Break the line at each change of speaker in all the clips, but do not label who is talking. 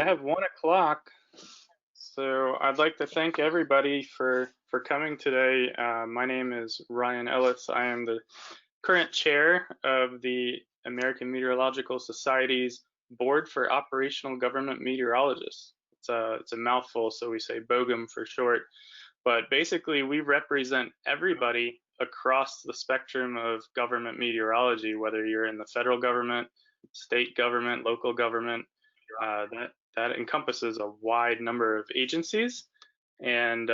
have 1 o'clock, so I'd like to thank everybody for coming today. My name is Ryan Ellis. I am the current chair of the American Meteorological Society's Board for Operational Government Meteorologists. It's a mouthful, so we say BOGM for short. But basically, we represent everybody across the spectrum of government meteorology, whether you're in the federal government, state government, local government. That encompasses a wide number of agencies. And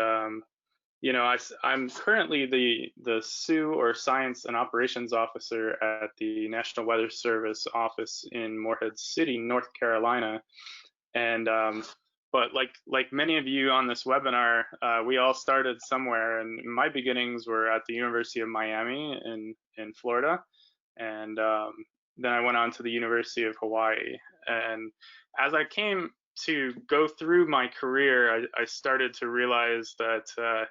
you know, I'm currently the SU, or Science and Operations Officer, at the National Weather Service office in Morehead City, North Carolina. And but like many of you on this webinar, we all started somewhere, and my beginnings were at the University of Miami in Florida, and then I went on to the University of Hawaii. And as I came to go through my career, I started to realize that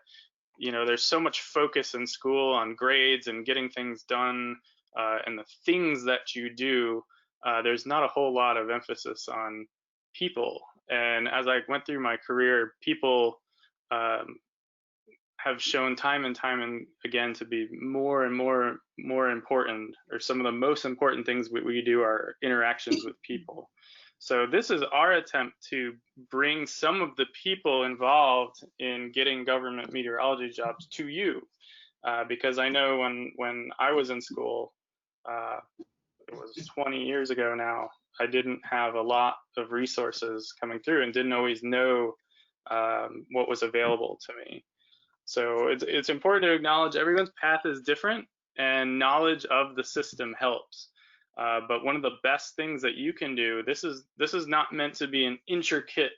you know, there's so much focus in school on grades and getting things done, and the things that you do. There's not a whole lot of emphasis on people. And as I went through my career, people have shown time and time again to be more and more important, or some of the most important things we do are interactions with people. So this is our attempt to bring some of the people involved in getting government meteorology jobs to you, because I know when I was in school, it was 20 years ago now, I didn't have a lot of resources coming through and didn't always know what was available to me. So it's important to acknowledge everyone's path is different, and knowledge of the system helps. But one of the best things that you can do, this is not meant to be an intricate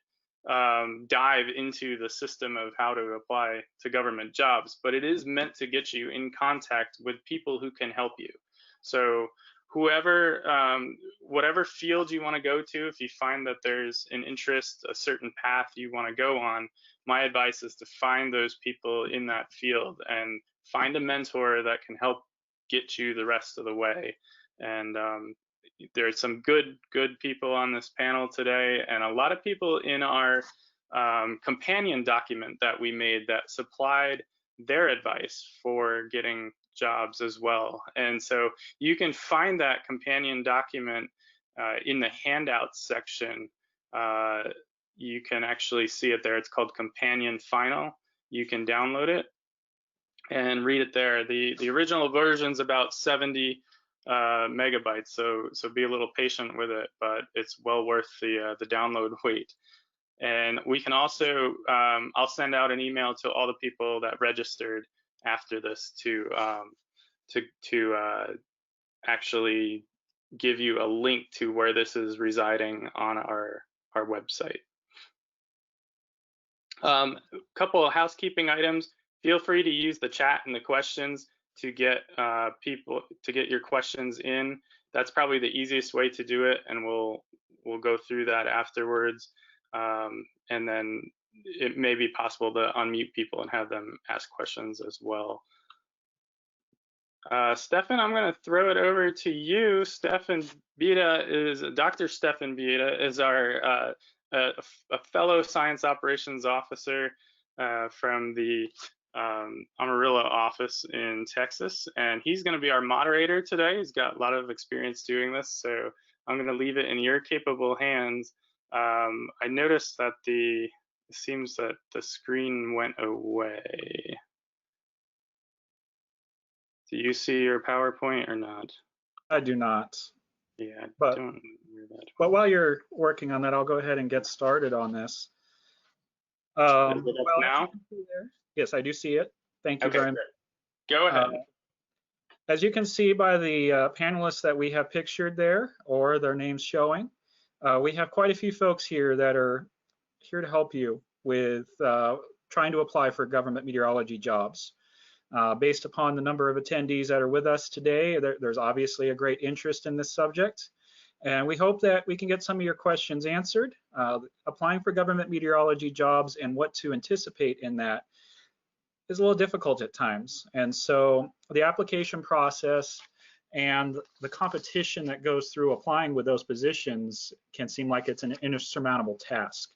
dive into the system of how to apply to government jobs, but it is meant to get you in contact with people who can help you. So whoever, whatever field you want to go to, if you find that there's an interest, a certain path you want to go on, my advice is to find those people in that field and find a mentor that can help get you the rest of the way. And there's some good people on this panel today, and a lot of people in our companion document that we made that supplied their advice for getting jobs as well. And so you can find that companion document in the handouts section. You can actually see it there. It's called Companion Final. You can download it and read it there. The original version's about 70 megabytes, so be a little patient with it, but it's well worth the download wait. And we can also, I'll send out an email to all the people that registered after this to actually give you a link to where this is residing on our website. Couple of housekeeping items. Feel free to use the chat and the questions to get get your questions in. That's probably the easiest way to do it, and we'll go through that afterwards. And then it may be possible to unmute people and have them ask questions as well. Stefan, I'm going to throw it over to you. Dr. Stefan Bieda is our a fellow science operations officer from the Amarillo office in Texas, and he's going to be our moderator today. He's got a lot of experience doing this, so I'm going to leave it in your capable hands. I noticed that it seems that the screen went away. Do you see your PowerPoint or not?
I do not.
Yeah,
but while you're working on that, I'll go ahead and get started on this.
Well, now?
Yes, I do see it. Thank you very much.
Go ahead.
As you can see by the panelists that we have pictured there, or their names showing, we have quite a few folks here that are here to help you with trying to apply for government meteorology jobs. Based upon the number of attendees that are with us today, there's obviously a great interest in this subject. And we hope that we can get some of your questions answered. Applying for government meteorology jobs and what to anticipate in that is a little difficult at times. And so the application process And the competition that goes through applying with those positions can seem like it's an insurmountable task.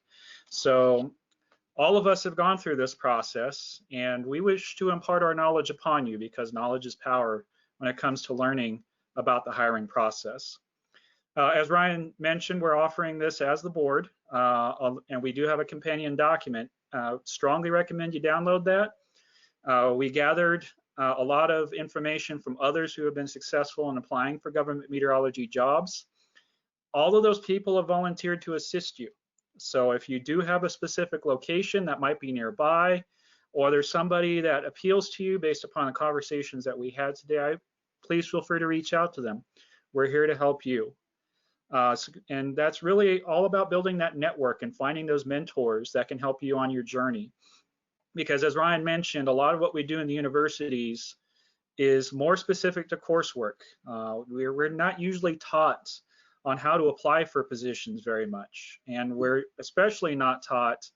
So all of us have gone through this process, and we wish to impart our knowledge upon you, because knowledge is power when it comes to learning about the hiring process. As Ryan mentioned, we're offering this as the board, and we do have a companion document. Strongly recommend you download that. We gathered a lot of information from others who have been successful in applying for government meteorology jobs. All of those people have volunteered to assist you. So if you do have a specific location that might be nearby, or there's somebody that appeals to you based upon the conversations that we had today, please feel free to reach out to them. We're here to help you. And that's really all about building that network and finding those mentors that can help you on your journey. Because as Ryan mentioned, a lot of what we do in the universities is more specific to coursework. We're not usually taught on how to apply for positions very much. And we're especially not taught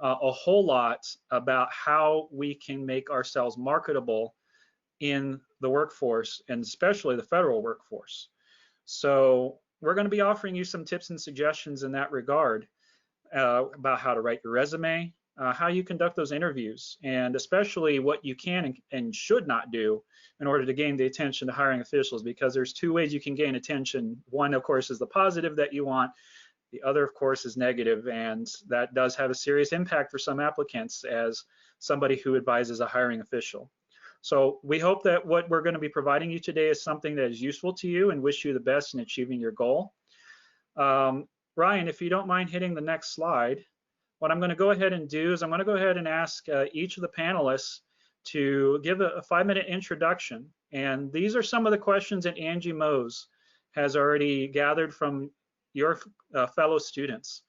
a whole lot about how we can make ourselves marketable in the workforce, and especially the federal workforce. So we're going to be offering you some tips and suggestions in that regard about how to write your resume, how you conduct those interviews, and especially what you can and should not do in order to gain the attention of hiring officials, because there's two ways you can gain attention. One, of course, is the positive that you want. The other, of course, is negative, and that does have a serious impact for some applicants as somebody who advises a hiring official. So we hope that what we're going to be providing you today is something that is useful to you, and wish you the best in achieving your goal. Ryan, if you don't mind hitting the next slide, what I'm going to go ahead and do is I'm going to go ahead and ask each of the panelists to give a 5-minute introduction. And these are some of the questions that Angie Mohs has already gathered from your fellow students.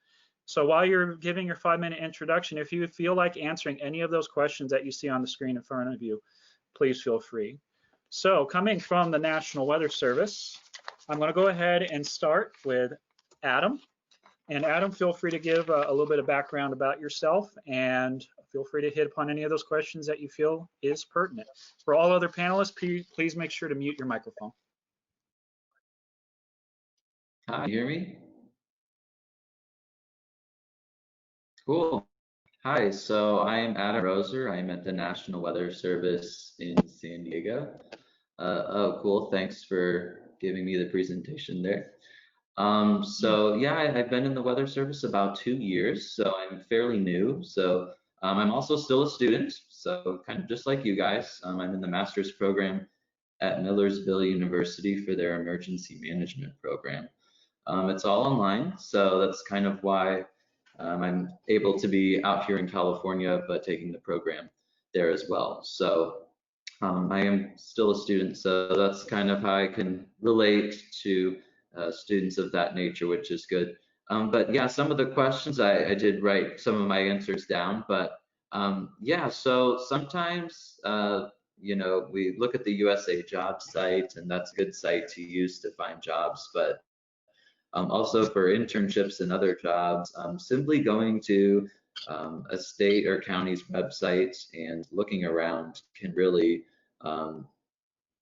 So while you're giving your 5-minute introduction, if you feel like answering any of those questions that you see on the screen in front of you, please feel free. So coming from the National Weather Service, I'm going to go ahead and start with Adam. And Adam, feel free to give a little bit of background about yourself, and feel free to hit upon any of those questions that you feel is pertinent. For all other panelists, please make sure to mute your microphone.
Hi, you hear me? Cool. Hi, so I'm Adam Roser. I'm at the National Weather Service in San Diego. Oh, cool. Thanks for giving me the presentation there. So yeah, I've been in the Weather Service about 2 years, so I'm fairly new. So I'm also still a student, so kind of just like you guys. I'm in the master's program at Millersville University for their emergency management program. It's all online, so that's kind of why I'm able to be out here in California, but taking the program there as well. So I am still a student, so that's kind of how I can relate to students of that nature, which is good. But yeah, some of the questions I did write some of my answers down, but yeah, so sometimes you know, we look at the USA Jobs site, and that's a good site to use to find jobs, but also for internships and other jobs, simply going to a state or county's website and looking around can really,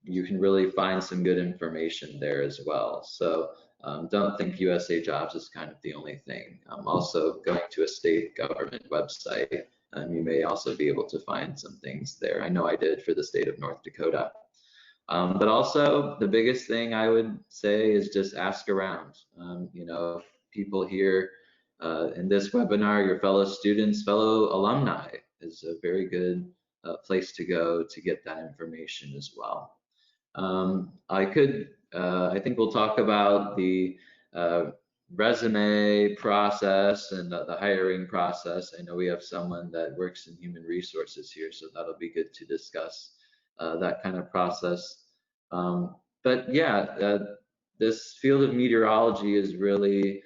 you can really find some good information there as well. So don't think USA Jobs is kind of the only thing. Also going to a state government website, you may also be able to find some things there. I know I did for the state of North Dakota. But also the biggest thing I would say is just ask around. You know, people here in this webinar, your fellow students, fellow alumni is a very good place to go to get that information as well. I think we'll talk about the resume process and the hiring process. I know we have someone that works in human resources here, so that'll be good to discuss that kind of process. But yeah, this field of meteorology is really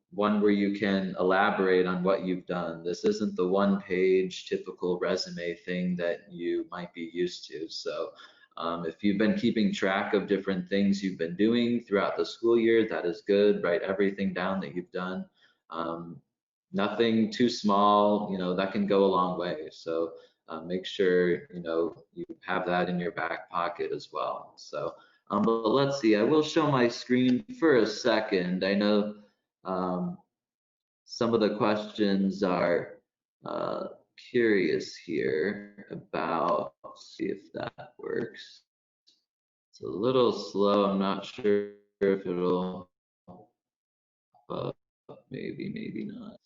one where you can elaborate on what you've done. This isn't the one-page typical resume thing that you might be used to. So if you've been keeping track of different things you've been doing throughout the school year, that is good. Write everything down that you've done. Nothing too small, you know, that can go a long way. So make sure, you know, you have that in your back pocket as well. So But let's see, I will show my screen for a second. I know some of the questions are curious here about, let's see if that works. It's a little slow. I'm not sure if it'll, maybe not.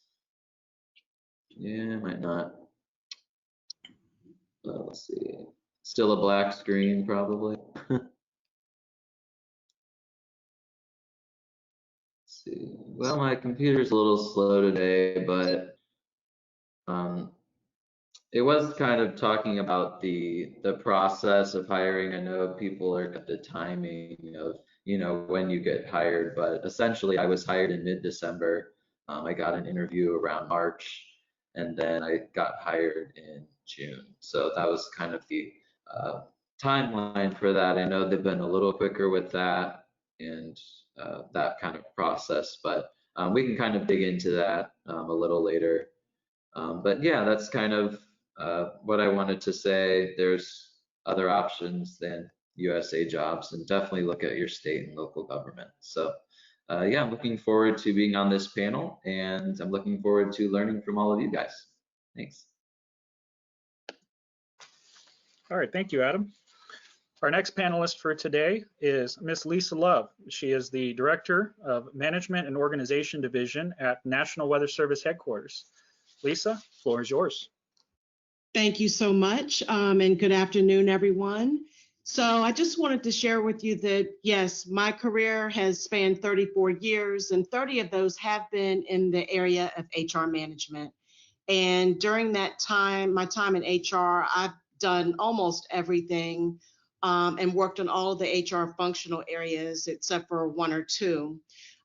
Yeah, it might not. Let's see. Still a black screen, probably. Let's see. Well, my computer's a little slow today, but it was kind of talking about the process of hiring. I know people are at the timing of, you know, when you get hired, but essentially I was hired in mid-December. I got an interview around March, and then I got hired in June. So that was kind of the timeline for that. I know they've been a little quicker with that and that kind of process, but we can kind of dig into that a little later. But yeah, that's kind of what I wanted to say. There's other options than USA Jobs, and definitely look at your state and local government. So yeah, I'm looking forward to being on this panel, and I'm looking forward to learning from all of you guys. Thanks.
All right, thank you, Adam. Our next panelist for today is Miss Lisa Love. She is the Director of Management and Organization Division at National Weather Service Headquarters. Lisa, floor is yours.
Thank you so much, and good afternoon, everyone. So I just wanted to share with you that, yes, my career has spanned 34 years, and 30 of those have been in the area of HR management. And during that time, my time in HR, I've done almost everything and worked on all of the HR functional areas except for one or two.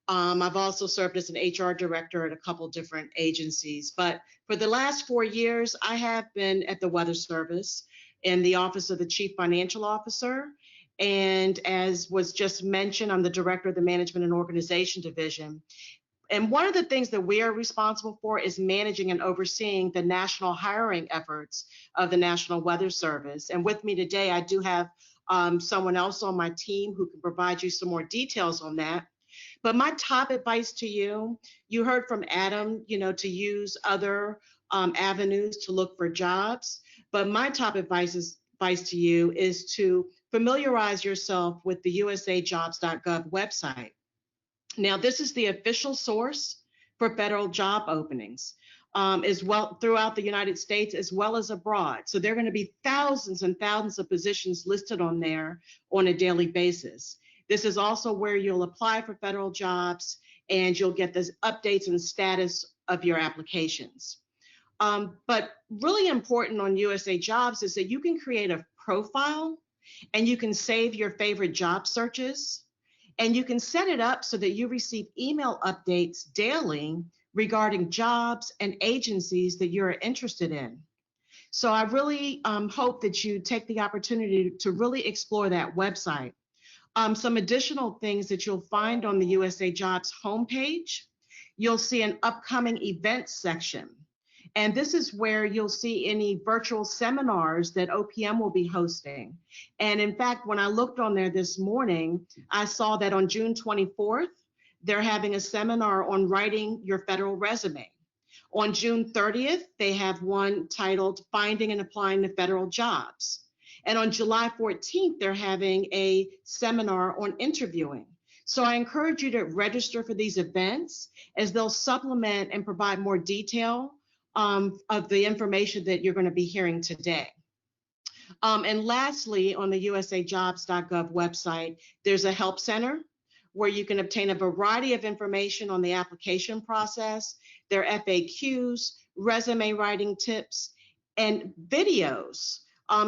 I've also served as an HR director at a couple different agencies, but for the last 4 years, I have been at the Weather Service in the Office of the Chief Financial Officer. And as was just mentioned, I'm the Director of the Management and Organization Division. And one of the things that we are responsible for is managing and overseeing the national hiring efforts of the National Weather Service. And with me today, I do have someone else on my team who can provide you some more details on that. But my top advice to you, you heard from Adam, you know, to use other avenues to look for jobs. But my top advice to you is to familiarize yourself with the usajobs.gov website. Now, this is the official source for federal job openings, as well throughout the United States as well as abroad. So there are going to be thousands and thousands of positions listed on there on a daily basis. This is also where you'll apply for federal jobs and you'll get the updates and status of your applications. But really important on USA Jobs is that you can create a profile and you can save your favorite job searches and you can set it up so that you receive email updates daily regarding jobs and agencies that you're interested in. So I really hope that you take the opportunity to really explore that website. Some additional things that you'll find on the USA Jobs homepage, you'll see an upcoming events section. And this is where you'll see any virtual seminars that OPM will be hosting. And in fact, when I looked on there this morning, I saw that on June 24th, they're having a seminar on writing your federal resume. On June 30th, they have one titled Finding and Applying to Federal Jobs. And on July 14th, they're having a seminar on interviewing. So I encourage you to register for these events as they'll supplement and provide more detail of the information that you're going to be hearing today. And lastly, on the usajobs.gov website, there's a help center where you can obtain a variety of information on the application process, their FAQs, resume writing tips, and videos.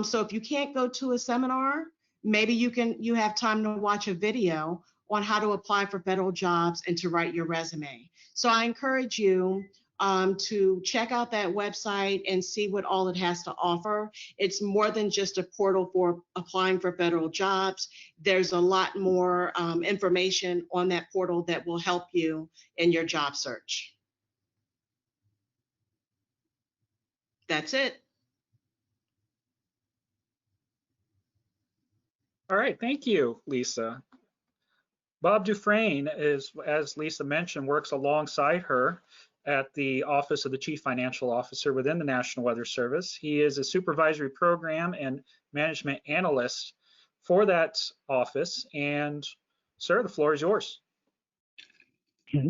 So if you can't go to a seminar, maybe you have time to watch a video on how to apply for federal jobs and to write your resume. So I encourage you to check out that website and see what all it has to offer. It's more than just a portal for applying for federal jobs. There's a lot more information on that portal that will help you in your job search. That's it.
All right, thank you, Lisa. Bob Dufresne is, as Lisa mentioned, works alongside her at the Office of the Chief Financial Officer within the National Weather Service. He is a supervisory program and management analyst for that office. And sir, the floor is yours.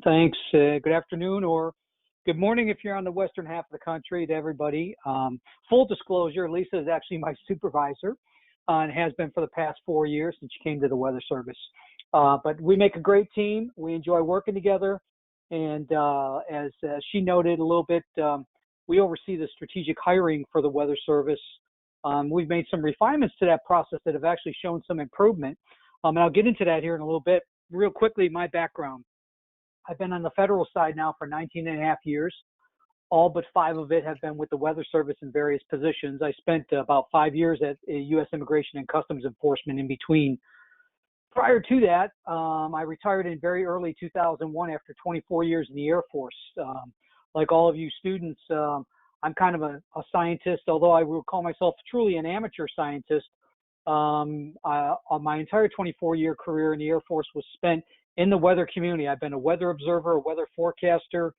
Thanks. Good afternoon or good morning if you're on the western half of the country to everybody. Full disclosure, Lisa is actually my supervisor and has been for the past 4 years since she came to the Weather Service. But we make a great team. We enjoy working together. And as she noted a little bit, we oversee the strategic hiring for the Weather Service. We've made some refinements to that process that have actually shown some improvement. And I'll get into that here in a little bit. Real quickly, my background. I've been on the federal side now for 19 and a half years. All but 5 of it have been with the Weather Service in various positions. I spent about 5 years at U.S. Immigration and Customs Enforcement in between. Prior to that, I retired in very early 2001 after 24 years in the Air Force. Like all of you students, I'm kind of a scientist, although I will call myself truly an amateur scientist. My entire 24-year career in the Air Force was spent in the weather community. I've been a weather observer, a weather forecaster,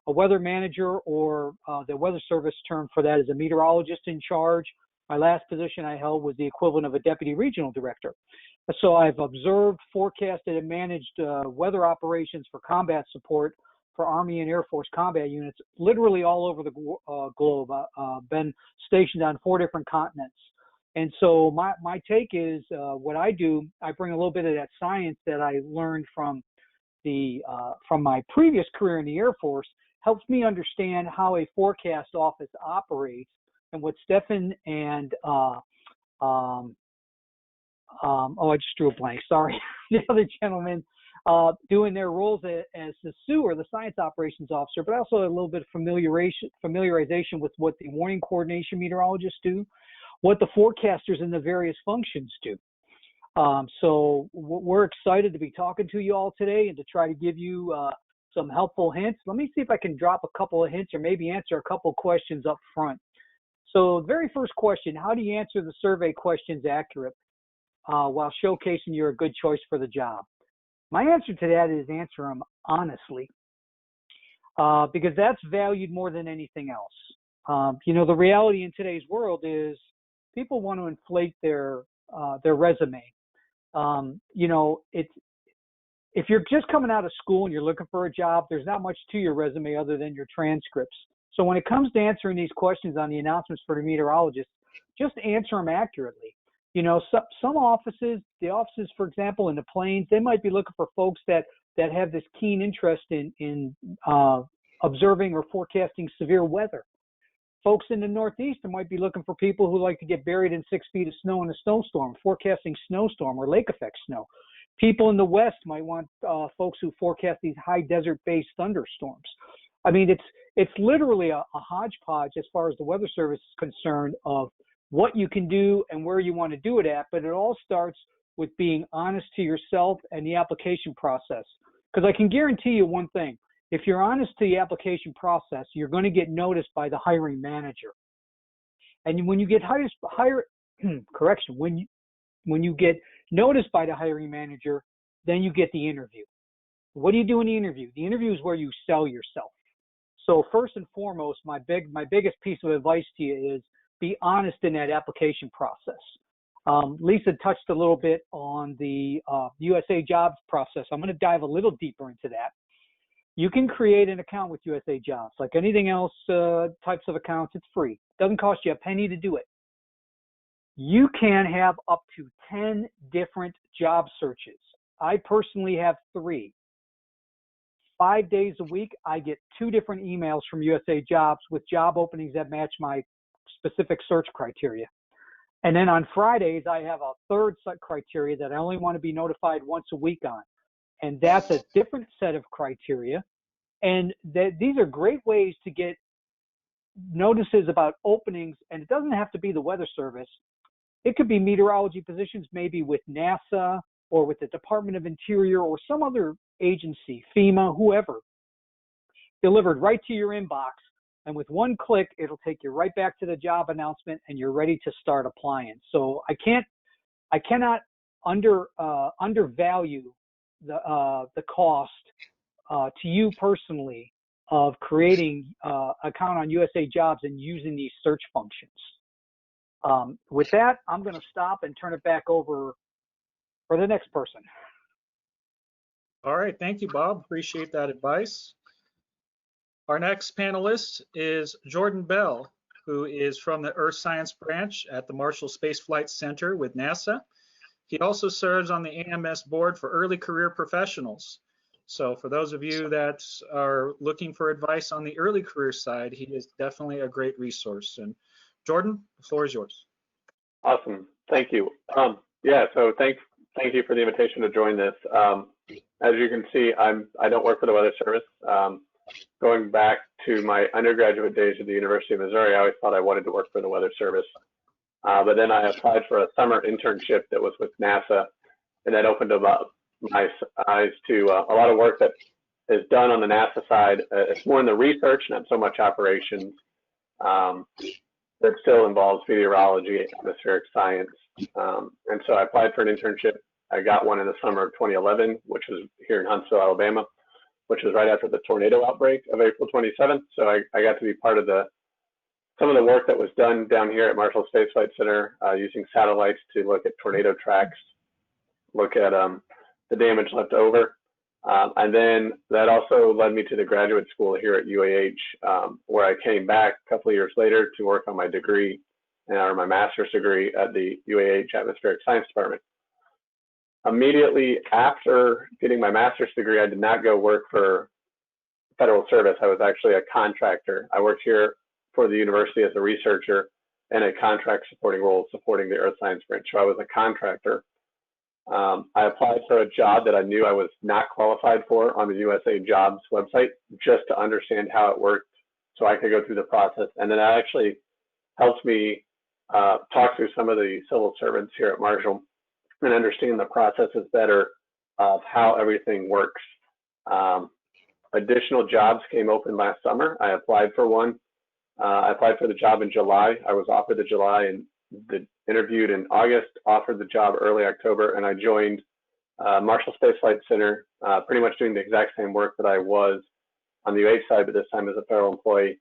a weather manager, or the Weather Service term for that is a meteorologist in charge. My last position I held was the equivalent of a deputy regional director. So I've observed, forecasted, and managed weather operations for combat support for Army and Air Force combat units, literally all over the globe. Been stationed on 4 different continents. And so my take is what I do, I bring a little bit of that science that I learned from my previous career in the Air Force, helps me understand how a forecast office operates, and what Stefan and I just drew a blank, sorry, the other gentleman doing their roles as the SOO, or the Science Operations Officer, but also a little bit of familiarization with what the warning coordination meteorologists do, what the forecasters in the various functions do. So we're excited to be talking to you all today and to try to give you some helpful hints. Let me see if I can drop a couple of hints or maybe answer a couple of questions up front. So the very first question, how do you answer the survey questions accurately while showcasing you're a good choice for the job? My answer to that is answer them honestly, because that's valued more than anything else. The reality in today's world is people want to inflate their resume. If you're just coming out of school and you're looking for a job, there's not much to your resume other than your transcripts. So when it comes to answering these questions on the announcements for the meteorologists, just answer them accurately. Some offices, the offices, for example, in the plains, they might be looking for folks that have this keen interest in observing or forecasting severe weather. Folks in the Northeast might be looking for people who like to get buried in 6 feet of snow in a snowstorm, forecasting snowstorm or lake effect snow. People in the West might want folks who forecast these high desert-based thunderstorms. I mean, it's literally a hodgepodge as far as the Weather Service is concerned of what you can do and where you want to do it at, but it all starts with being honest to yourself and the application process. Because I can guarantee you one thing, if you're honest to the application process, you're going to get noticed by the hiring manager. And when you get when you get noticed by the hiring manager, then you get the interview. What do you do in the interview? The interview is where you sell yourself. So first and foremost, my biggest piece of advice to you is be honest in that application process. Lisa touched a little bit on the Usajobs process. I'm going to dive a little deeper into that. You can create an account with Usajobs. Like anything else, types of accounts, it's free. Doesn't cost you a penny to do it. You can have up to 10 different job searches. I personally have 3. 5 days a week, I get 2 different emails from Usajobs with job openings that match my specific search criteria. And then on Fridays, I have a 3rd set criteria that I only want to be notified once a week on. And that's a different set of criteria. And these are great ways to get notices about openings. And it doesn't have to be the Weather Service. It could be meteorology positions, maybe with NASA or with the Department of Interior or some other agency, FEMA, whoever, delivered right to your inbox. And with one click, it'll take you right back to the job announcement and you're ready to start applying. So I cannot undervalue the cost to you personally of creating an account on Usajobs and using these search functions. With that, I'm going to stop and turn it back over for the next person.
All right, thank you, Bob. Appreciate that advice. Our next panelist is Jordan Bell, who is from the Earth Science Branch at the Marshall Space Flight Center with NASA. He also serves on the AMS board for early career professionals. So for those of you that are looking for advice on the early career side, he is definitely a great resource. And Jordan, the floor is yours.
Awesome, thank you. Yeah, so thank you for the invitation to join this. As you can see, I don't work for the Weather Service. Going back to my undergraduate days at the University of Missouri, I always thought I wanted to work for the Weather Service. But then I applied for a summer internship that was with NASA, and that opened up my eyes to a lot of work that is done on the NASA side. It's more in the research, not so much operations. That still involves meteorology, atmospheric science. And so I applied for an internship. I got one in the summer of 2011, which was here in Huntsville, Alabama, which was right after the tornado outbreak of April 27th. So I got to be part of some of the work that was done down here at Marshall Space Flight Center using satellites to look at tornado tracks, look at the damage left over. And then that also led me to the graduate school here at UAH, where I came back a couple of years later to work on my degree, or my master's degree at the UAH Atmospheric Science Department. Immediately after getting my master's degree, I did not go work for federal service. I was actually a contractor. I worked here for the university as a researcher and a contract supporting role supporting the Earth Science Branch. So I was a contractor. I applied for a job that I knew I was not qualified for on the Usajobs website, just to understand how it worked so I could go through the process. And then that actually helped me talk through some of the civil servants here at Marshall and understand the processes better of how everything works. Additional jobs came open last summer. I applied for one. I applied for the job in July. I was offered the July and interviewed in August, offered the job early October, and I joined Marshall Space Flight Center, pretty much doing the exact same work that I was on the UH side, but this time as a federal employee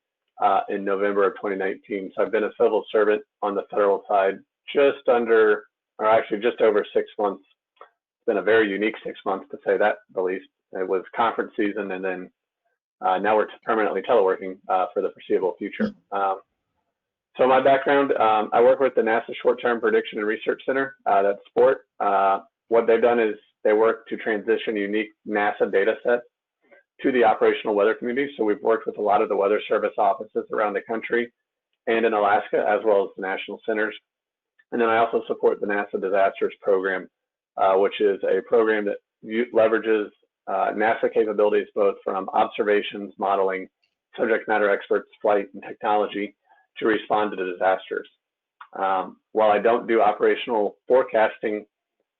in November of 2019. So I've been a civil servant on the federal side just under, or actually just over 6 months. It's been a very unique 6 months, to say that the least. It was conference season, and then now we're permanently teleworking for the foreseeable future. So my background, I work with the NASA Short-Term Prediction and Research Center, that's SPORT. What they've done is they work to transition unique NASA data sets to the operational weather community. So we've worked with a lot of the Weather Service offices around the country and in Alaska, as well as the national centers. And then I also support the NASA Disasters Program, which is a program that leverages NASA capabilities, both from observations, modeling, subject matter experts, flight, and technology, to respond to the disasters. While I don't do operational forecasting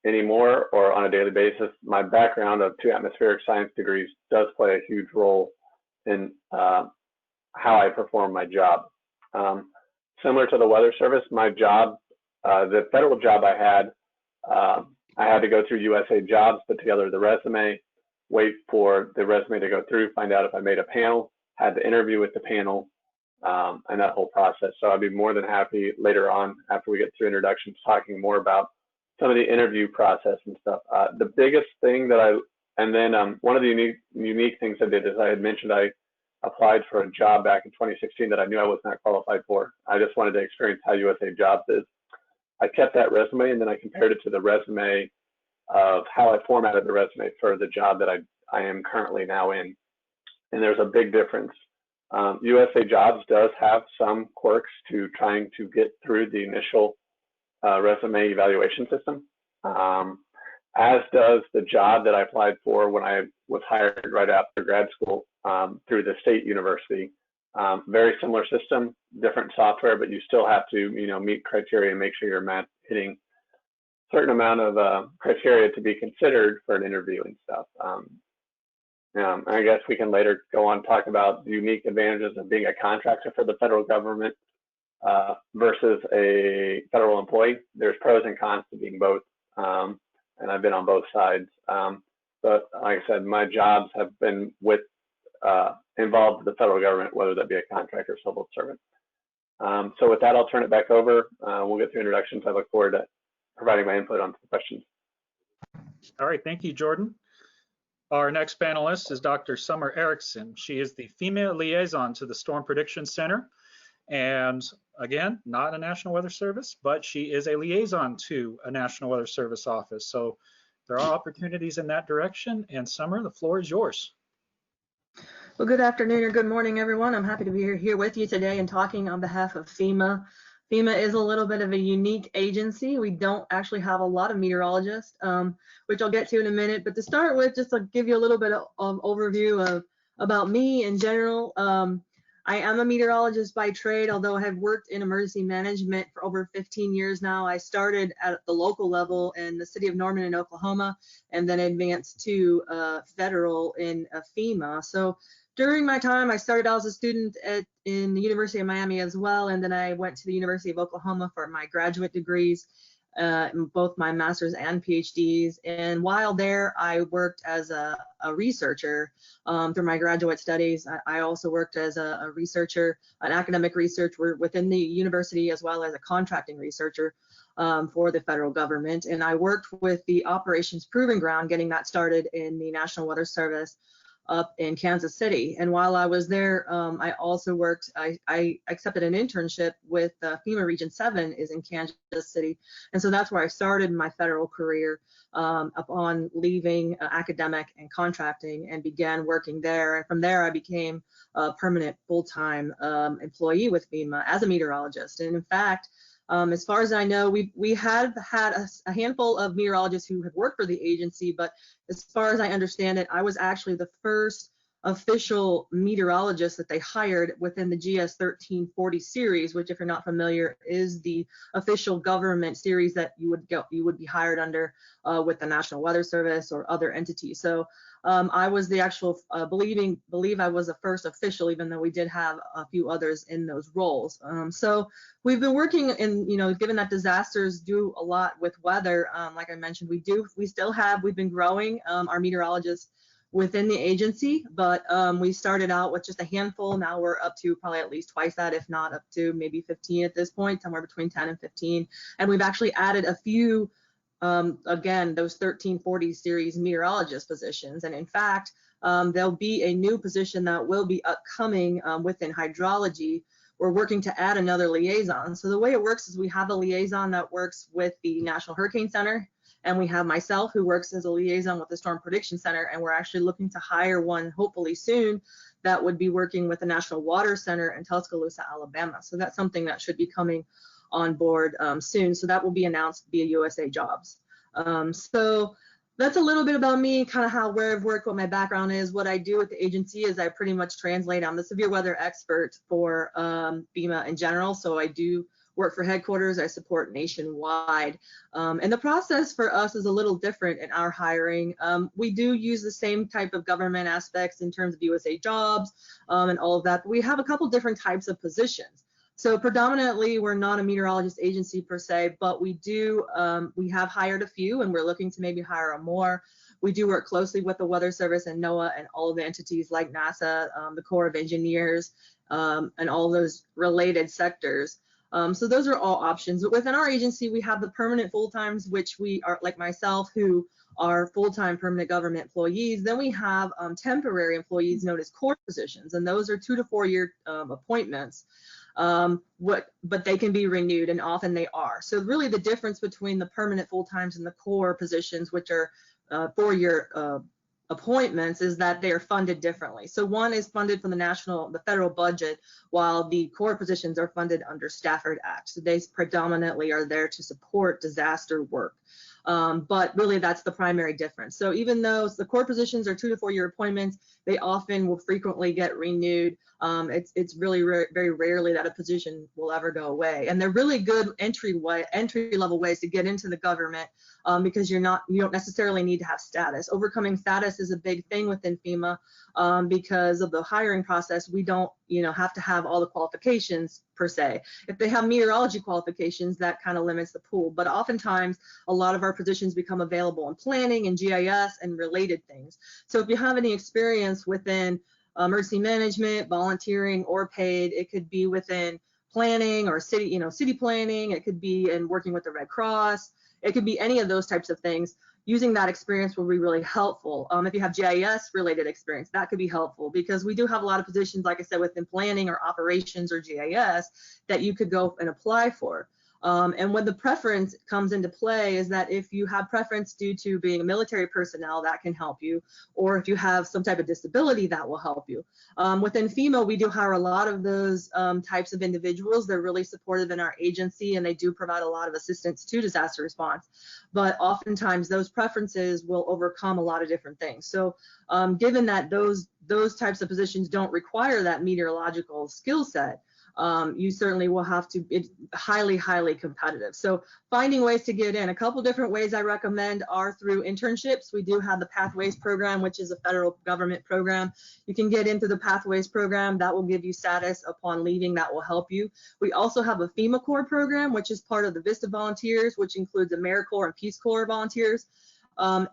anymore or on a daily basis, my background of 2 atmospheric science degrees does play a huge role in how I perform my job. Similar to the Weather Service, my job, the federal job I had to go through Usajobs, put together the resume, wait for the resume to go through, find out if I made a panel, had the interview with the panel, and that whole process. So I'd be more than happy later on, after we get through introductions, talking more about some of the interview process and stuff. The biggest thing that one of the unique things I did is I had mentioned I applied for a job back in 2016 that I knew I was not qualified for. I just wanted to experience how Usajobs is. I kept that resume, and then I compared it to the resume of how I formatted the resume for the job that I am currently now in. And there's a big difference. Usajobs does have some quirks to trying to get through the initial resume evaluation system, as does the job that I applied for when I was hired right after grad school through the state university. Very similar system, different software, but you still have to, meet criteria and make sure you're hitting a certain amount of criteria to be considered for an interview and stuff. I guess we can later go on and talk about the unique advantages of being a contractor for the federal government versus a federal employee. There's pros and cons to being both. and I've been on both sides. But like I said, my jobs have been with involved with the federal government, whether that be a contractor or civil servant. So with that, I'll turn it back over. We'll get through introductions. I look forward to providing my input on some questions.
All right, thank you, Jordan. Our next panelist is Dr. Summer Erickson. She is the female liaison to the Storm Prediction Center. And again, not a National Weather Service, but she is a liaison to a National Weather Service office. So there are opportunities in that direction. And Summer, the floor is yours.
Well, good afternoon or good morning, everyone. I'm happy to be here with you today and talking on behalf of FEMA. FEMA is a little bit of a unique agency. We don't actually have a lot of meteorologists, which I'll get to in a minute. But to start with, just to give you a little bit of overview about me in general. I am a meteorologist by trade, although I have worked in emergency management for over 15 years now. I started at the local level in the city of Norman in Oklahoma, and then advanced to federal in FEMA. So during my time, I started out as a student in the University of Miami as well, and then I went to the University of Oklahoma for my graduate degrees, both my master's and PhDs. And while there, I worked as a researcher through my graduate studies. I also worked as a researcher, an academic researcher within the university, as well as a contracting researcher for the federal government. And I worked with the Operations Proving Ground, getting that started in the National Weather Service up in Kansas City. And while I was there, I also worked, I accepted an internship with FEMA Region 7 is in Kansas City. And so that's where I started my federal career upon leaving academic and contracting, and began working there. And from there, I became a permanent full-time employee with FEMA as a meteorologist. And in fact, as far as I know, we have had a handful of meteorologists who have worked for the agency, but as far as I understand it, I was actually the first official meteorologist that they hired within the GS 1340 series, which, if you're not familiar, is the official government series that you would be hired under with the National Weather Service or other entities. So I was the actual believe I was the first official, even though we did have a few others in those roles. So we've been working in, given that disasters do a lot with weather, like I mentioned, we've been growing our meteorologists within the agency, but we started out with just a handful. Now we're up to probably at least twice that, if not up to maybe 15 at this point, somewhere between 10 and 15. And we've actually added a few, again, those 1340 series meteorologist positions. And in fact, there'll be a new position that will be upcoming within hydrology. We're working to add another liaison. So the way it works is we have a liaison that works with the National Hurricane Center, and we have myself who works as a liaison with the Storm Prediction Center, and we're actually looking to hire one hopefully soon that would be working with the National Water Center in Tuscaloosa, Alabama. So that's something that should be coming on board soon. So that will be announced via Usajobs. So that's a little bit about me, kind of where I've worked, what my background is. What I do with the agency is I pretty much translate. I'm the severe weather expert for FEMA in general. So I do work for headquarters. I support nationwide. And the process for us is a little different in our hiring. We do use the same type of government aspects in terms of Usajobs and all of that, but we have a couple different types of positions. So predominantly, we're not a meteorologist agency per se, but we have hired a few, and we're looking to maybe hire more. We do work closely with the Weather Service and NOAA and all of the entities like NASA, the Corps of Engineers, and all those related sectors. So those are all options. But within our agency, we have the permanent full-times, which we are, like myself, who are full-time permanent government employees. Then we have temporary employees known as core positions, and those are 2 to 4 year appointments. But they can be renewed, and often they are. So really the difference between the permanent full-times and the core positions, which are 4-year appointments, is that they are funded differently. So one is funded from the federal budget, while the core positions are funded under Stafford Act. So they predominantly are there to support disaster work. But really that's the primary difference. So even though the core positions are 2 to 4 year appointments, they often will frequently get renewed. It's really very rarely that a position will ever go away. And they're really good entry level ways to get into the government because you don't necessarily need to have status. Overcoming status is a big thing within FEMA because of the hiring process. We don't, have to have all the qualifications per se. If they have meteorology qualifications, that kind of limits the pool. But oftentimes, a lot of our positions become available in planning and GIS and related things. So if you have any experience within emergency management, volunteering, or paid, it could be within planning or city, city planning. It could be in working with the Red Cross. It could be any of those types of things. Using that experience will be really helpful. If you have GIS related experience, that could be helpful, because we do have a lot of positions, like I said, within planning or operations or GIS that you could go and apply for. And when the preference comes into play is that if you have preference due to being a military personnel, that can help you, or if you have some type of disability, that will help you. Within FEMA, we do hire a lot of those types of individuals. They're really supportive in our agency, and they do provide a lot of assistance to disaster response. But oftentimes those preferences will overcome a lot of different things. So given that those types of positions don't require that meteorological skill set, you certainly will have to, it's highly, highly competitive. So finding ways to get in, a couple different ways I recommend are through internships. We do have the Pathways program, which is a federal government program. You can get into the Pathways program. That will give you status upon leaving. That will help you. We also have a FEMA Corps program, which is part of the VISTA volunteers, which includes AmeriCorps and Peace Corps volunteers.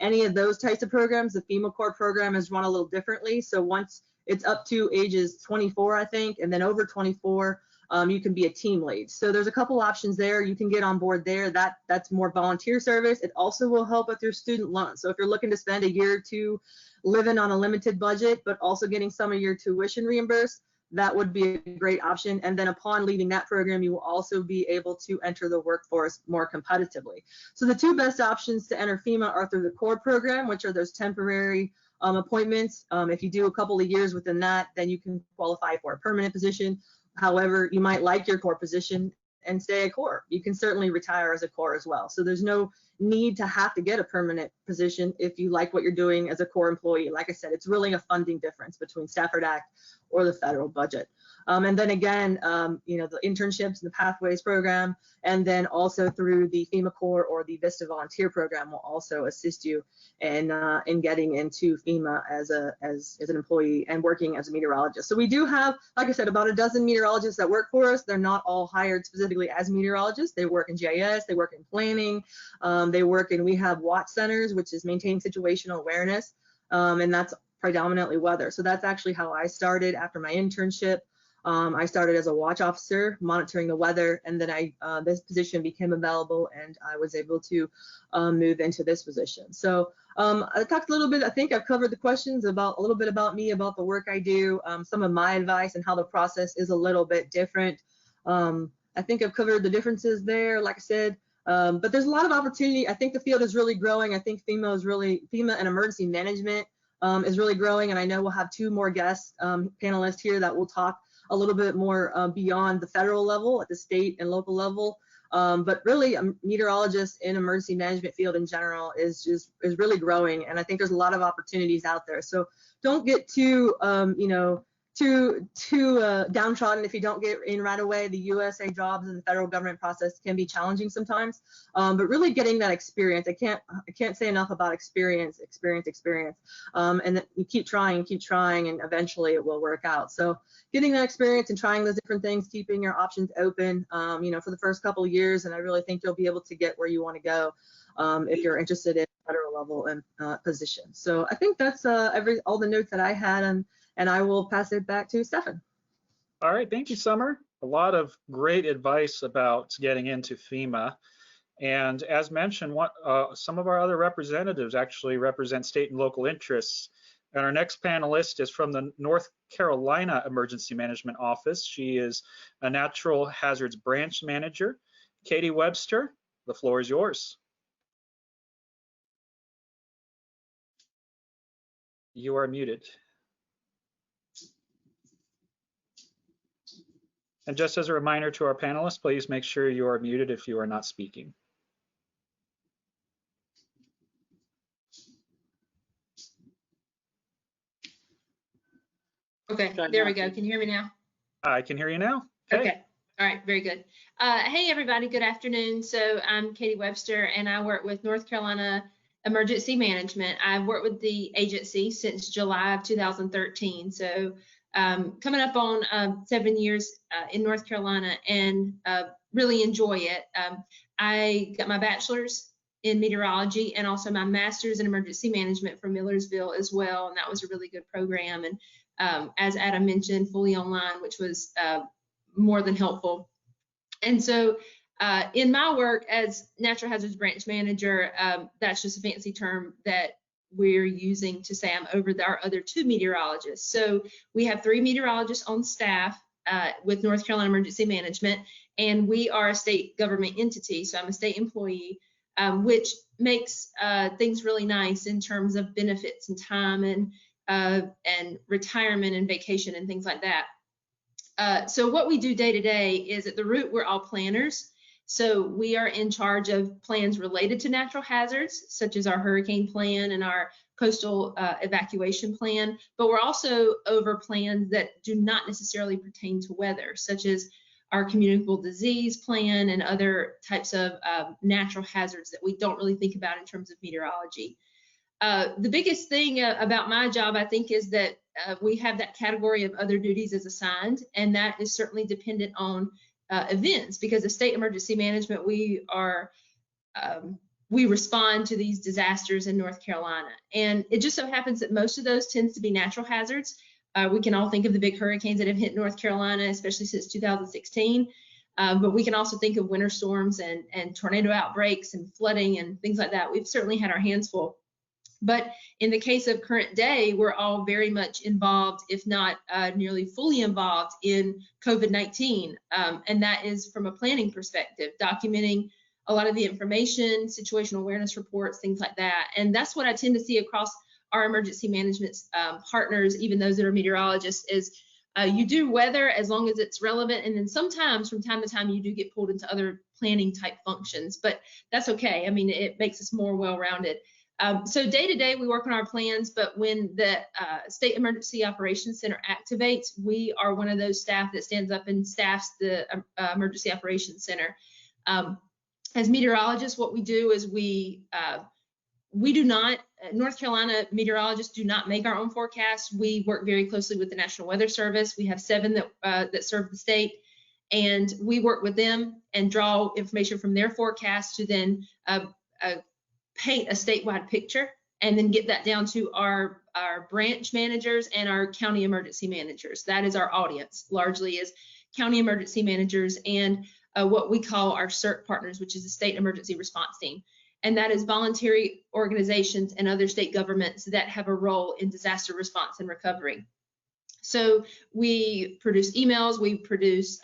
Any of those types of programs, the FEMA Corps program is run a little differently. So once it's up to ages 24, I think, and then over 24, you can be a team lead. So there's a couple options there. You can get on board there. That's more volunteer service. It also will help with your student loans. So if you're looking to spend a year or two living on a limited budget, but also getting some of your tuition reimbursed, that would be a great option. And then upon leaving that program, you will also be able to enter the workforce more competitively. So the two best options to enter FEMA are through the core program, which are those temporary appointments. If you do a couple of years within that, then you can qualify for a permanent position. However, you might like your core position and stay a core. You can certainly retire as a core as well. So there's no need to have to get a permanent position if you like what you're doing as a core employee. Like I said, it's really a funding difference between Stafford Act or the federal budget. And then again, the internships, the Pathways program, and then also through the FEMA Corps or the VISTA volunteer program will also assist you in getting into FEMA as an employee and working as a meteorologist. So we do have, like I said, about a dozen meteorologists that work for us. They're not all hired specifically as meteorologists. They work in GIS, they work in planning, we have watch centers, which is maintaining situational awareness, and that's predominantly weather. So that's actually how I started after my internship. I started as a watch officer monitoring the weather, and then this position became available and I was able to move into this position. So I talked a little bit, I think I've covered the questions about a little bit about me, about the work I do, some of my advice and how the process is a little bit different. I think I've covered the differences there, like I said, but there's a lot of opportunity. I think the field is really growing. I think FEMA and emergency management is really growing, and I know we'll have two more guest panelists here that will talk a little bit more beyond the federal level, at the state and local level. But really, meteorologists in emergency management field in general is really growing, and I think there's a lot of opportunities out there. So don't get too downtrodden if you don't get in right away. The Usajobs and the federal government process can be challenging sometimes, but really getting that experience. I can't say enough about experience, and that you keep trying, and eventually it will work out. So getting that experience and trying those different things, keeping your options open, for the first couple of years, and I really think you'll be able to get where you want to go if you're interested in federal level and position. So I think that's all the notes that I had, and I will pass it back to Stefan.
All right, thank you, Summer. A lot of great advice about getting into FEMA. And as mentioned, some of our other representatives actually represent state and local interests. And our next panelist is from the North Carolina Emergency Management Office. She is a Natural Hazards Branch Manager. Katie Webster, the floor is yours. You are muted. And just as a reminder to our panelists, please make sure you are muted if you are not speaking.
Okay, there we go. Can you hear me now?
I can hear you now.
Okay. All right, very good. Hey, everybody, good afternoon. So I'm Katie Webster, and I work with North Carolina Emergency Management. I've worked with the agency since July of 2013. So coming up on 7 years in North Carolina, and really enjoy it. I got my bachelor's in meteorology and also my master's in emergency management from Millersville as well, and that was a really good program. And as Adam mentioned, fully online, which was more than helpful. And so in my work as natural hazards branch manager, that's just a fancy term that we're using to say I'm over our other 2 meteorologists. So we have 3 meteorologists on staff with North Carolina Emergency Management, and we are a state government entity. So I'm a state employee, which makes things really nice in terms of benefits and time and retirement and vacation and things like that. So what we do day to day is, at the root, we're all planners. So we are in charge of plans related to natural hazards, such as our hurricane plan and our coastal evacuation plan, but we're also over plans that do not necessarily pertain to weather, such as our communicable disease plan and other types of natural hazards that we don't really think about in terms of meteorology. The biggest thing about my job, I think, is that we have that category of other duties as assigned, and that is certainly dependent on events, because as state emergency management, we respond to these disasters in North Carolina. And it just so happens that most of those tends to be natural hazards. We can all think of the big hurricanes that have hit North Carolina, especially since 2016. But we can also think of winter storms and tornado outbreaks and flooding and things like that. We've certainly had our hands full. But in the case of current day, we're all very much involved, if not nearly fully involved, in COVID-19. And that is from a planning perspective, documenting a lot of the information, situational awareness reports, things like that. And that's what I tend to see across our emergency management partners, even those that are meteorologists, is you do weather as long as it's relevant. And then sometimes from time to time, you do get pulled into other planning type functions, but that's okay. I mean, it makes us more well-rounded. So day to day, we work on our plans, but when the State Emergency Operations Center activates, we are one of those staff that stands up and staffs the Emergency Operations Center. As meteorologists, what we do is we do not, North Carolina meteorologists do not make our own forecasts. We work very closely with the National Weather Service. We have 7 that serve the state, and we work with them and draw information from their forecast to then paint a statewide picture, and then get that down to our branch managers and our county emergency managers. That is our audience, largely is county emergency managers and what we call our CERT partners, which is the State Emergency Response Team. And that is voluntary organizations and other state governments that have a role in disaster response and recovery. So we produce emails, we produce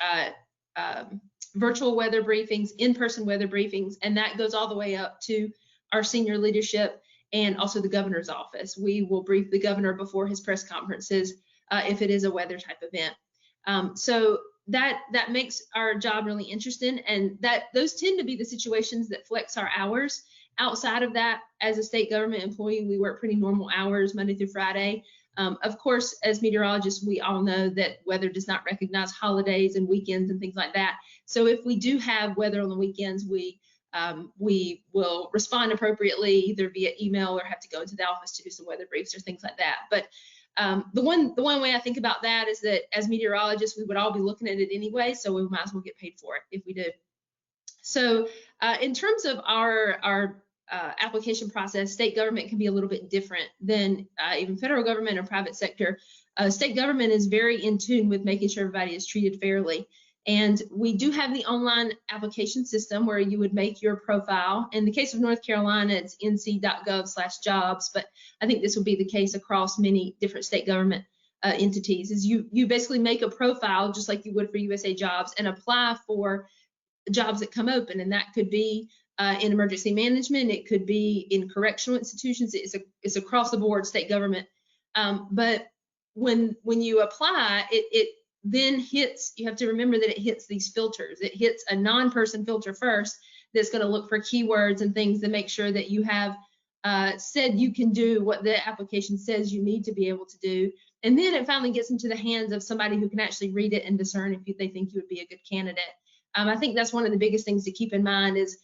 virtual weather briefings, in-person weather briefings, and that goes all the way up to our senior leadership and also the governor's office. We will brief the governor before his press conferences if it is a weather type event. So that makes our job really interesting, and those tend to be the situations that flex our hours. Outside of that, as a state government employee, we work pretty normal hours, Monday through Friday. Of course, as meteorologists, we all know that weather does not recognize holidays and weekends and things like that. So if we do have weather on the weekends, we will respond appropriately, either via email or have to go into the office to do some weather briefs or things like that. But the one way I think about that is that as meteorologists, we would all be looking at it anyway, so we might as well get paid for it if we do. So in terms of our application process, state government can be a little bit different than even federal government or private sector. State government is very in tune with making sure everybody is treated fairly. And we do have the online application system where you would make your profile. In the case of North Carolina, it's nc.gov/jobs, but I think this would be the case across many different state government entities, is you basically make a profile just like you would for USA Jobs and apply for jobs that come open. And that could be in emergency management, it could be in correctional institutions, it's across the board state government. But when you apply, it then hits, you have to remember that it hits these filters. It hits a non-person filter first that's going to look for keywords and things to make sure that you have said you can do what the application says you need to be able to do. And then it finally gets into the hands of somebody who can actually read it and discern if they think you would be a good candidate. I think that's one of the biggest things to keep in mind is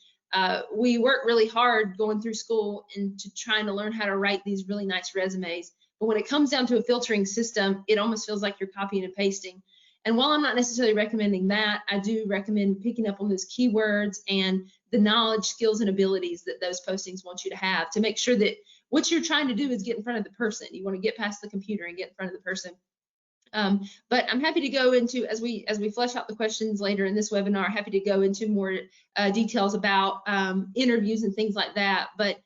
we work really hard going through school and trying to learn how to write these really nice resumes. But when it comes down to a filtering system, it almost feels like you're copying and pasting. And while I'm not necessarily recommending that, I do recommend picking up on those keywords and the knowledge, skills, and abilities that those postings want you to have to make sure that what you're trying to do is get in front of the person. You want to get past the computer and get in front of the person. But I'm happy to go into, as we flesh out the questions later in this webinar, happy to go into more details about interviews and things like that. But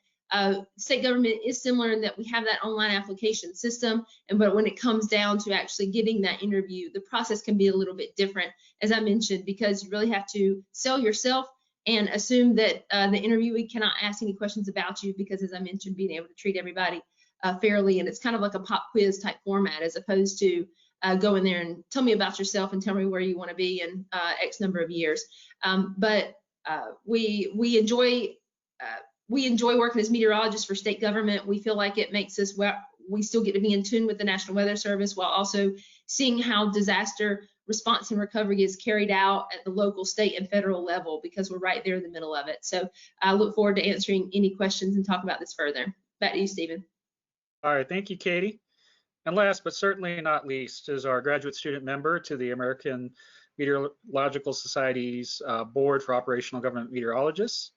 state government is similar in that we have that online application system, but when it comes down to actually getting that interview, the process can be a little bit different, as I mentioned, because you really have to sell yourself and assume that the interviewee cannot ask any questions about you, because, as I mentioned, being able to treat everybody fairly, and it's kind of like a pop quiz type format, as opposed to go in there and tell me about yourself and tell me where you want to be in X number of years. But we enjoy working as meteorologists for state government. We feel like it makes us, we still get to be in tune with the National Weather Service while also seeing how disaster response and recovery is carried out at the local, state, and federal level, because we're right there in the middle of it. So I look forward to answering any questions and talk about this further. Back to you, Stephen.
All right, thank you, Katie. And last but certainly not least is our graduate student member to the American Meteorological Society's Board for Operational Government Meteorologists.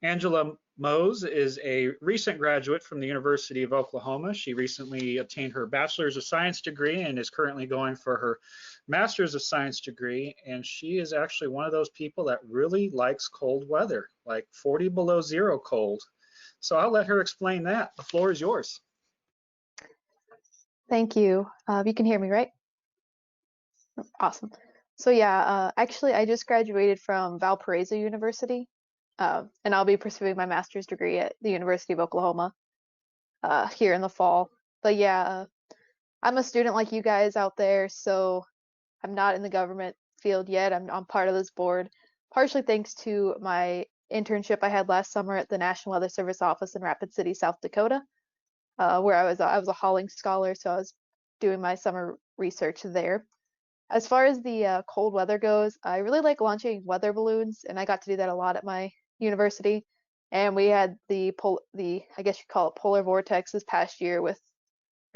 Angela Mohs is a recent graduate from the University of Oklahoma. She recently obtained her Bachelor's of Science degree and is currently going for her Master's of Science degree. And she is actually one of those people that really likes cold weather, like 40 below zero cold. So I'll let her explain that. The floor is yours.
Thank you. You can hear me, right? Awesome. So yeah, actually, I just graduated from Valparaiso University, and I'll be pursuing my master's degree at the University of Oklahoma here in the fall. But yeah, I'm a student like you guys out there, so I'm not in the government field yet. I'm part of this board, partially thanks to my internship I had last summer at the National Weather Service office in Rapid City, South Dakota. Where I was a Hauling scholar, so I was doing my summer research there. As far as the cold weather goes, I really like launching weather balloons, and I got to do that a lot at my university. And we had the I guess you call it polar vortex this past year or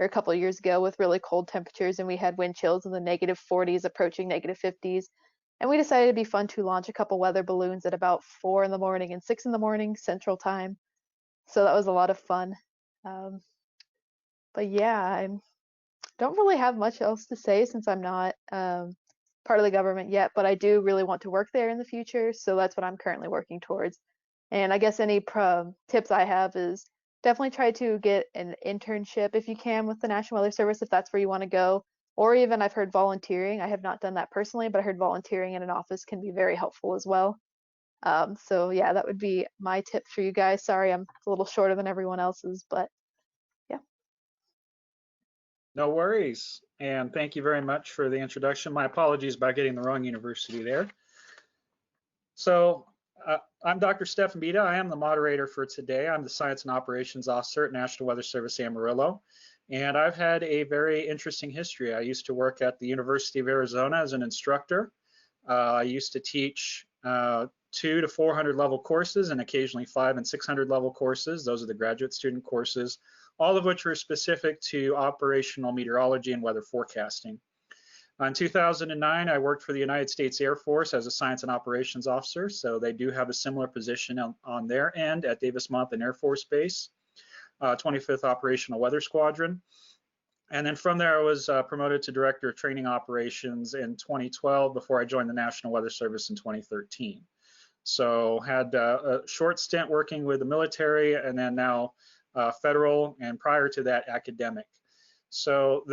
a couple of years ago, with really cold temperatures, and we had wind chills in the -40s approaching -50s. And we decided it'd be fun to launch a couple weather balloons at about 4 in the morning and 6 in the morning Central Time. So that was a lot of fun. But yeah, I don't really have much else to say since I'm not part of the government yet, but I do really want to work there in the future, so that's what I'm currently working towards. And I guess any tips I have is definitely try to get an internship if you can with the National Weather Service, if that's where you want to go, or even I've heard volunteering. I have not done that personally, but I heard volunteering in an office can be very helpful as well. So yeah, that would be my tip for you guys. Sorry, I'm a little shorter than everyone else's, but yeah.
No worries. And thank you very much for the introduction. My apologies about getting the wrong university there. So I'm Dr. Stephan Bieda. I am the moderator for today. I'm the Science and Operations Officer at National Weather Service Amarillo. And I've had a very interesting history. I used to work at the University of Arizona as an instructor. I used to teach 200 to 400 level courses and occasionally 500 and 600 level courses. Those are the graduate student courses, all of which were specific to operational meteorology and weather forecasting. In 2009, I worked for the United States Air Force as a Science and Operations Officer, so they do have a similar position on their end at Davis-Monthan Air Force Base, 25th Operational Weather Squadron. And then from there, I was promoted to Director of Training Operations in 2012 before I joined the National Weather Service in 2013. So had a short stint working with the military, and then now federal, and prior to that, academic. So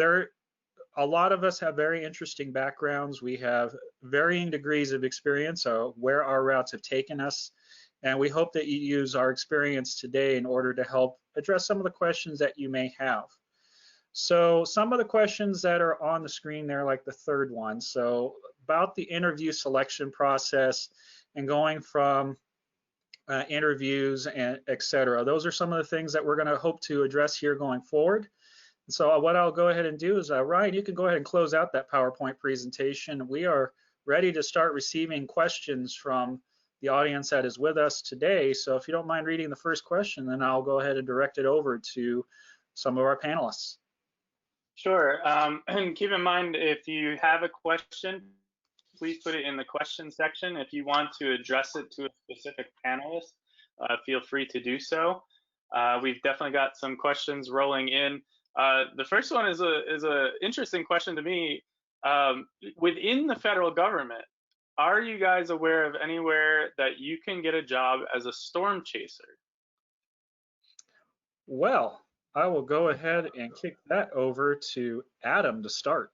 a lot of us have very interesting backgrounds. We have varying degrees of experience where our routes have taken us. And we hope that you use our experience today in order to help address some of the questions that you may have. So some of the questions that are on the screen there, like the third one, so about the interview selection process and going from interviews and et cetera. Those are some of the things that we're going to hope to address here going forward. So what I'll go ahead and do is, Ryan, you can go ahead and close out that PowerPoint presentation. We are ready to start receiving questions from the audience that is with us today. So if you don't mind reading the first question, then I'll go ahead and direct it over to some of our panelists.
Sure. And keep in mind, if you have a question, please put it in the question section. If you want to address it to a specific panelist, feel free to do so. We've definitely got some questions rolling in. The first one is a interesting question to me. Within the federal government, are you guys aware of anywhere that you can get a job as a storm chaser?
Well, I will go ahead and kick that over to Adam to start.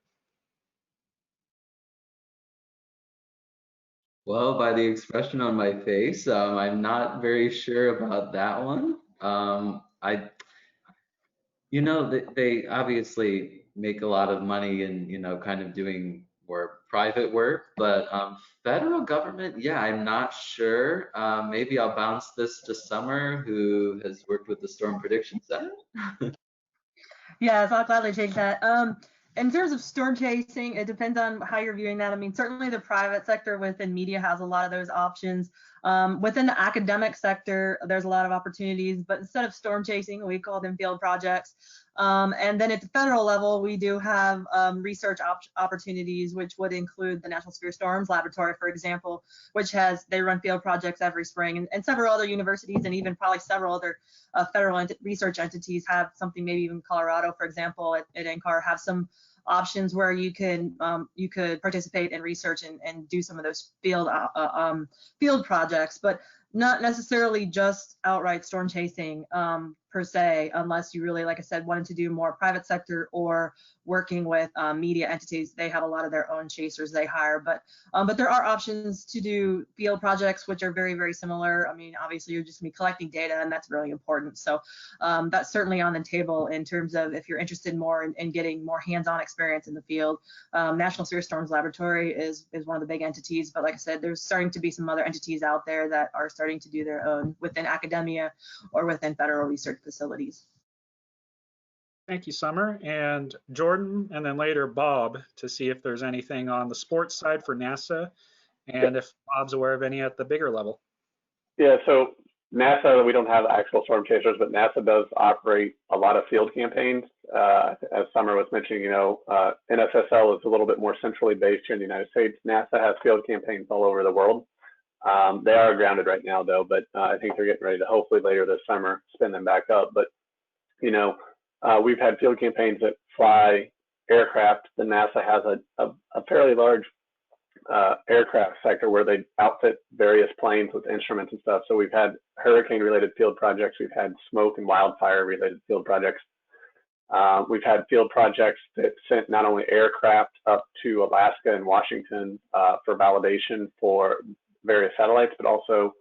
Well, by the expression on my face, I'm not very sure about that one. They obviously make a lot of money in, kind of doing more private work, but federal government, yeah, I'm not sure. Maybe I'll bounce this to Summer, who has worked with the Storm Prediction Center.
Yes, I'll gladly take that. In terms of storm chasing, it depends on how you're viewing that. I mean, certainly the private sector within media has a lot of those options. Within the academic sector, there's a lot of opportunities, but instead of storm chasing, we call them field projects. And then at the federal level, we do have research opportunities, which would include the National Severe Storms Laboratory, for example, which they run field projects every spring, and several other universities and even probably several other federal research entities have something, maybe even Colorado, for example, at NCAR, have some options where you could participate in research and do some of those field projects, but not necessarily just outright storm chasing per se, unless you really, like I said, wanted to do more private sector or working with media entities. They have a lot of their own chasers they hire, but there are options to do field projects, which are very, very similar. I mean, obviously you're just gonna be collecting data, and that's really important. So that's certainly on the table in terms of if you're interested more in getting more hands-on experience in the field. National Severe Storms Laboratory is one of the big entities, but like I said, there's starting to be some other entities out there that are starting to do their own within academia or within federal research facilities.
Thank you, Summer. And Jordan, and then later Bob, to see if there's anything on the sports side for NASA, and if Bob's aware of any at the bigger level.
Yeah, so NASA, we don't have actual storm chasers, but NASA does operate a lot of field campaigns. As Summer was mentioning, NSSL is a little bit more centrally based here in the United States. NASA has field campaigns all over the world. They are grounded right now, though, but I think they're getting ready to hopefully later this summer spin them back up. But, we've had field campaigns that fly aircraft. The NASA has a fairly large aircraft sector where they outfit various planes with instruments and stuff. So we've had hurricane-related field projects. We've had smoke and wildfire-related field projects. We've had field projects that sent not only aircraft up to Alaska and Washington for validation for various satellites, but also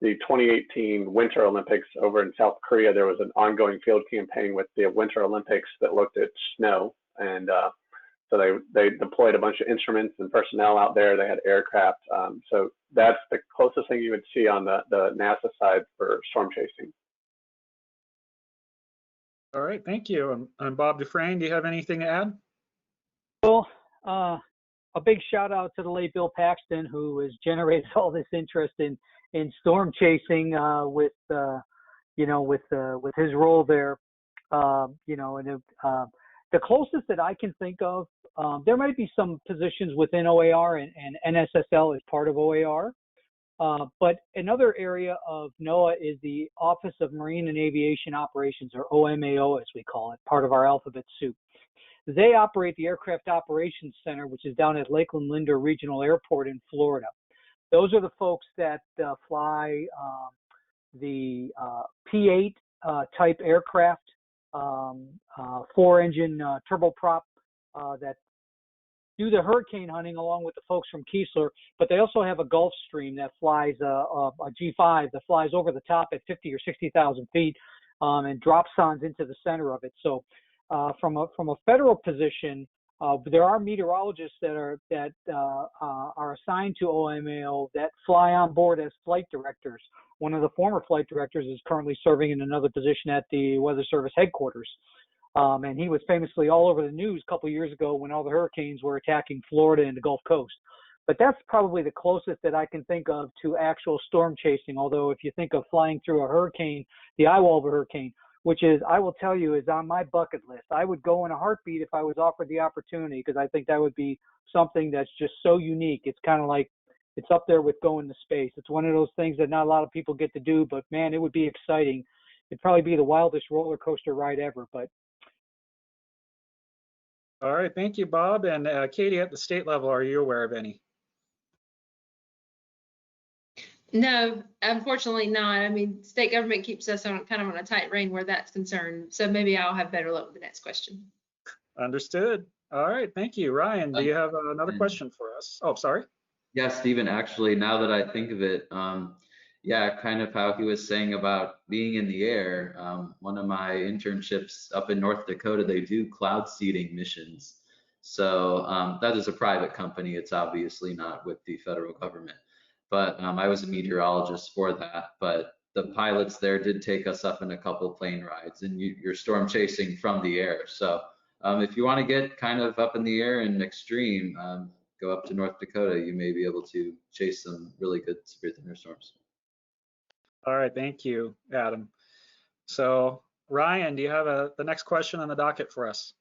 the 2018 Winter Olympics over in South Korea. There was an ongoing field campaign with the Winter Olympics that looked at snow, and so they deployed a bunch of instruments and personnel out there. They had aircraft. So that's the closest thing you would see on the NASA side for storm chasing.
All right, thank you. And Bob Dufresne, do you have anything to add?
Well, a big shout out to the late Bill Paxton, who has generated all this interest in storm chasing with his role there. The closest that I can think of, there might be some positions within OAR and NSSL is part of OAR. But another area of NOAA is the Office of Marine and Aviation Operations, or OMAO as we call it, part of our alphabet soup. They operate the Aircraft Operations Center, which is down at Lakeland Linder Regional Airport in Florida. Those are the folks that fly the P-8 type aircraft, 4-engine turboprop that do the hurricane hunting along with the folks from Keesler, but they also have a Gulfstream that flies a G5 that flies over the top at 50 or 60,000 feet and drops ons into the center of it. So from a federal position, there are meteorologists that are assigned to OMAO that fly on board as flight directors. One of the former flight directors is currently serving in another position at the Weather Service headquarters. And he was famously all over the news a couple of years ago when all the hurricanes were attacking Florida and the Gulf Coast. But that's probably the closest that I can think of to actual storm chasing. Although if you think of flying through a hurricane, the eye wall of a hurricane, which is, I will tell you, is on my bucket list. I would go in a heartbeat if I was offered the opportunity, because I think that would be something that's just so unique. It's kind of like, it's up there with going to space. It's one of those things that not a lot of people get to do, but man, it would be exciting. It'd probably be the wildest roller coaster ride ever. But
All right, thank you, Bob. And Katie, at the state level, are you aware of any?
No, unfortunately not. I mean, state government keeps us on kind of on a tight rein where that's concerned. So maybe I'll have better luck with the next question.
Understood. All right, thank you. Ryan, do you have another question for us? Oh, sorry.
Yeah, Stephen, actually, now that I think of it, yeah, kind of how he was saying about being in the air. One of my internships up in North Dakota, they do cloud seeding missions. So that is a private company. It's obviously not with the federal government. But I was a meteorologist for that. But the pilots there did take us up in a couple plane rides, and you're storm chasing from the air. So if you want to get kind of up in the air and extreme, go up to North Dakota. You may be able to chase some really good severe thunderstorms.
All right, thank you, Adam. So Ryan, do you have the next question on the docket for us?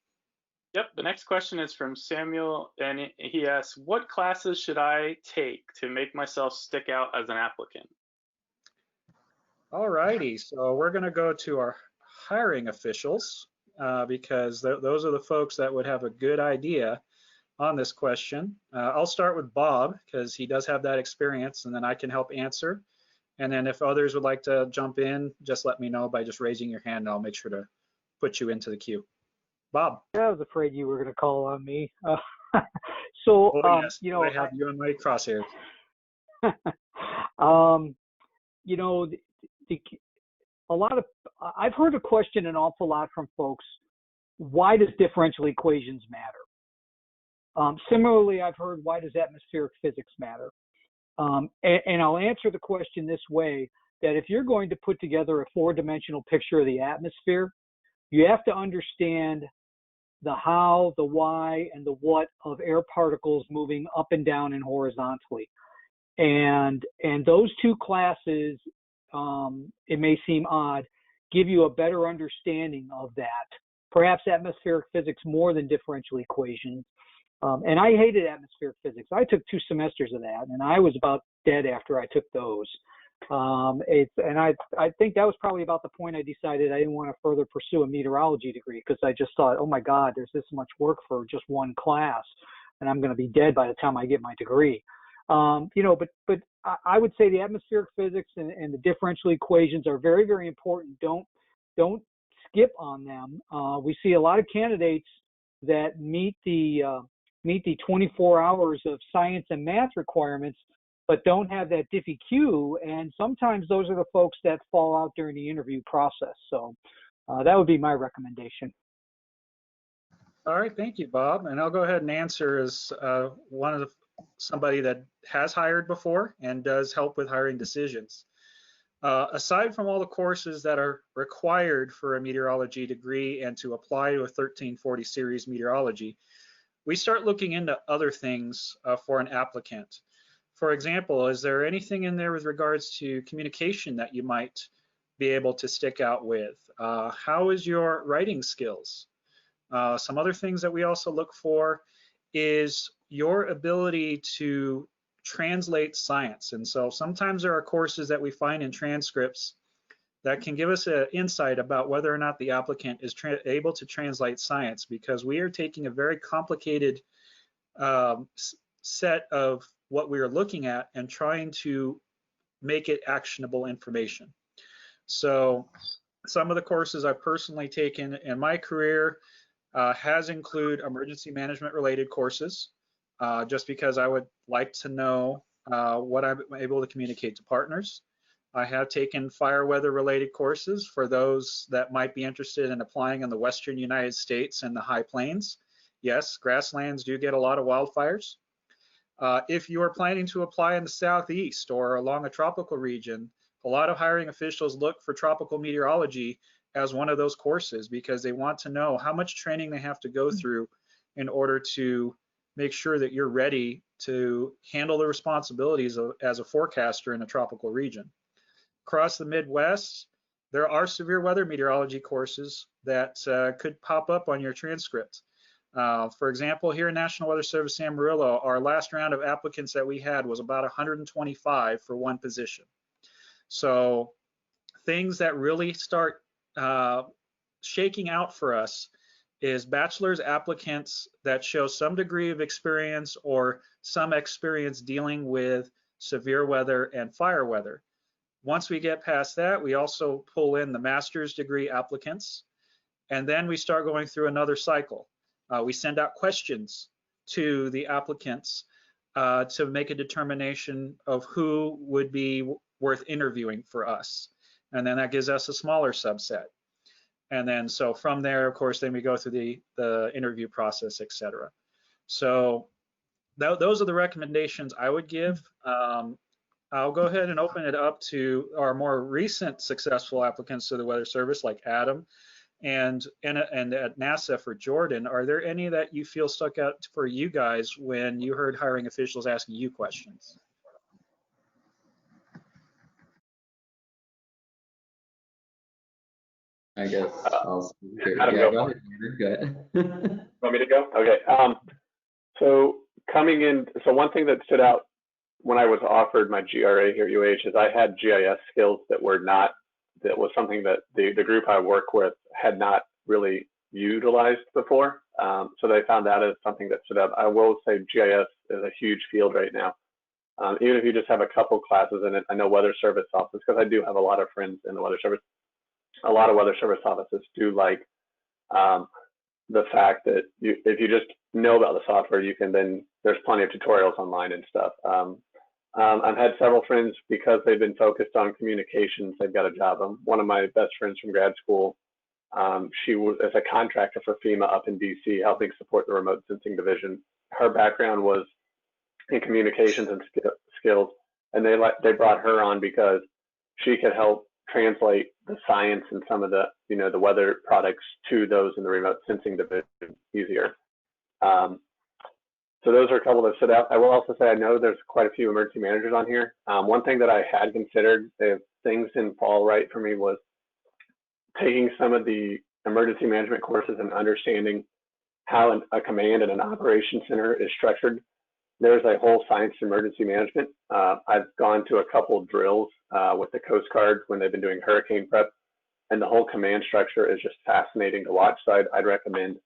Yep, the next question is from Samuel, and he asks, what classes should I take to make myself stick out as an applicant?
All righty, so we're going to go to our hiring officials because those are the folks that would have a good idea on this question. I'll start with Bob because he does have that experience, and then I can help answer. And then if others would like to jump in, just let me know by just raising your hand, and I'll make sure to put you into the queue. Bob.
Yeah, I was afraid you were going to call on me. So,
yes,
you know,
I have you in my crosshairs.
You know, I've heard a question an awful lot from folks. Why does differential equations matter? Similarly, I've heard, why does atmospheric physics matter? And I'll answer the question this way, that if you're going to put together a four-dimensional picture of the atmosphere, you have to understand the how, the why, and the what of air particles moving up and down and horizontally. And those two classes, it may seem odd, give you a better understanding of that. Perhaps atmospheric physics more than differential equations. And I hated atmospheric physics. I took 2 semesters of that, and I was about dead after I took those. I think that was probably about the point I decided I didn't want to further pursue a meteorology degree, because I just thought, oh my God, there's this much work for just one class, and I'm going to be dead by the time I get my degree. You know, but I would say the atmospheric physics and the differential equations are very, very important. Don't skip on them. We see a lot of candidates that meet the 24 hours of science and math requirements, but don't have that DiffyQ, and sometimes those are the folks that fall out during the interview process. So that would be my recommendation.
All right, thank you, Bob. And I'll go ahead and answer as somebody that has hired before and does help with hiring decisions. Aside from all the courses that are required for a meteorology degree and to apply to a 1340 series meteorology, we start looking into other things for an applicant. For example, is there anything in there with regards to communication that you might be able to stick out with? How is your writing skills? Some other things that we also look for is your ability to translate science. And so sometimes there are courses that we find in transcripts that can give us an insight about whether or not the applicant is able to translate science, because we are taking a very complicated set of what we are looking at and trying to make it actionable information. So some of the courses I've personally taken in my career has include emergency management related courses, just because I would like to know what I'm able to communicate to partners. I have taken fire weather related courses for those that might be interested in applying in the Western United States and the high plains. Yes, grasslands do get a lot of wildfires. If you are planning to apply in the Southeast or along a tropical region, a lot of hiring officials look for tropical meteorology as one of those courses, because they want to know how much training they have to go through in order to make sure that you're ready to handle the responsibilities as a forecaster in a tropical region. Across the Midwest, there are severe weather meteorology courses that could pop up on your transcript. For example, here in National Weather Service Amarillo, our last round of applicants that we had was about 125 for one position. So things that really start shaking out for us is bachelor's applicants that show some degree of experience or some experience dealing with severe weather and fire weather. Once we get past that, we also pull in the master's degree applicants, and then we start going through another cycle. We send out questions to the applicants to make a determination of who would be worth interviewing for us. And then that gives us a smaller subset. And then so from there, of course, then we go through the interview process, et cetera. So those are the recommendations I would give. I'll go ahead and open it up to our more recent successful applicants to the Weather Service, like Adam, and at NASA for Jordan. Are there any that you feel stuck out for you guys when you heard hiring officials asking you questions?
I guess I'll
Adam,
yeah,
go.
Go ahead.
Want me to go? Okay. So coming in, so one thing that stood out when I was offered my GRA here at UH is I had GIS skills that were not, that was something that the group I work with had not really utilized before. So they found that as something that stood out. I will say GIS is a huge field right now. Even if you just have a couple classes in it, I know Weather Service offices, because I do have a lot of friends in the Weather Service. A lot of Weather Service offices do like the fact that if you just know about the software, you can then, there's plenty of tutorials online and stuff. I've had several friends, because they've been focused on communications, they've got a job. One of my best friends from grad school, she was as a contractor for Fema up in DC, helping support the remote sensing division. Her background was in communications and skills, and they brought her on because she could help translate the science and some of the, the weather products to those in the remote sensing division easier. So those are a couple that stood out. I will also say I know there's quite a few emergency managers on here. One thing that I had considered, if things didn't fall right for me, was taking some of the emergency management courses and understanding how a command and an operations center is structured. There's a whole science of emergency management. I've gone to a couple of drills with the Coast Guard when they've been doing hurricane prep, and the whole command structure is just fascinating to watch. So I'd recommend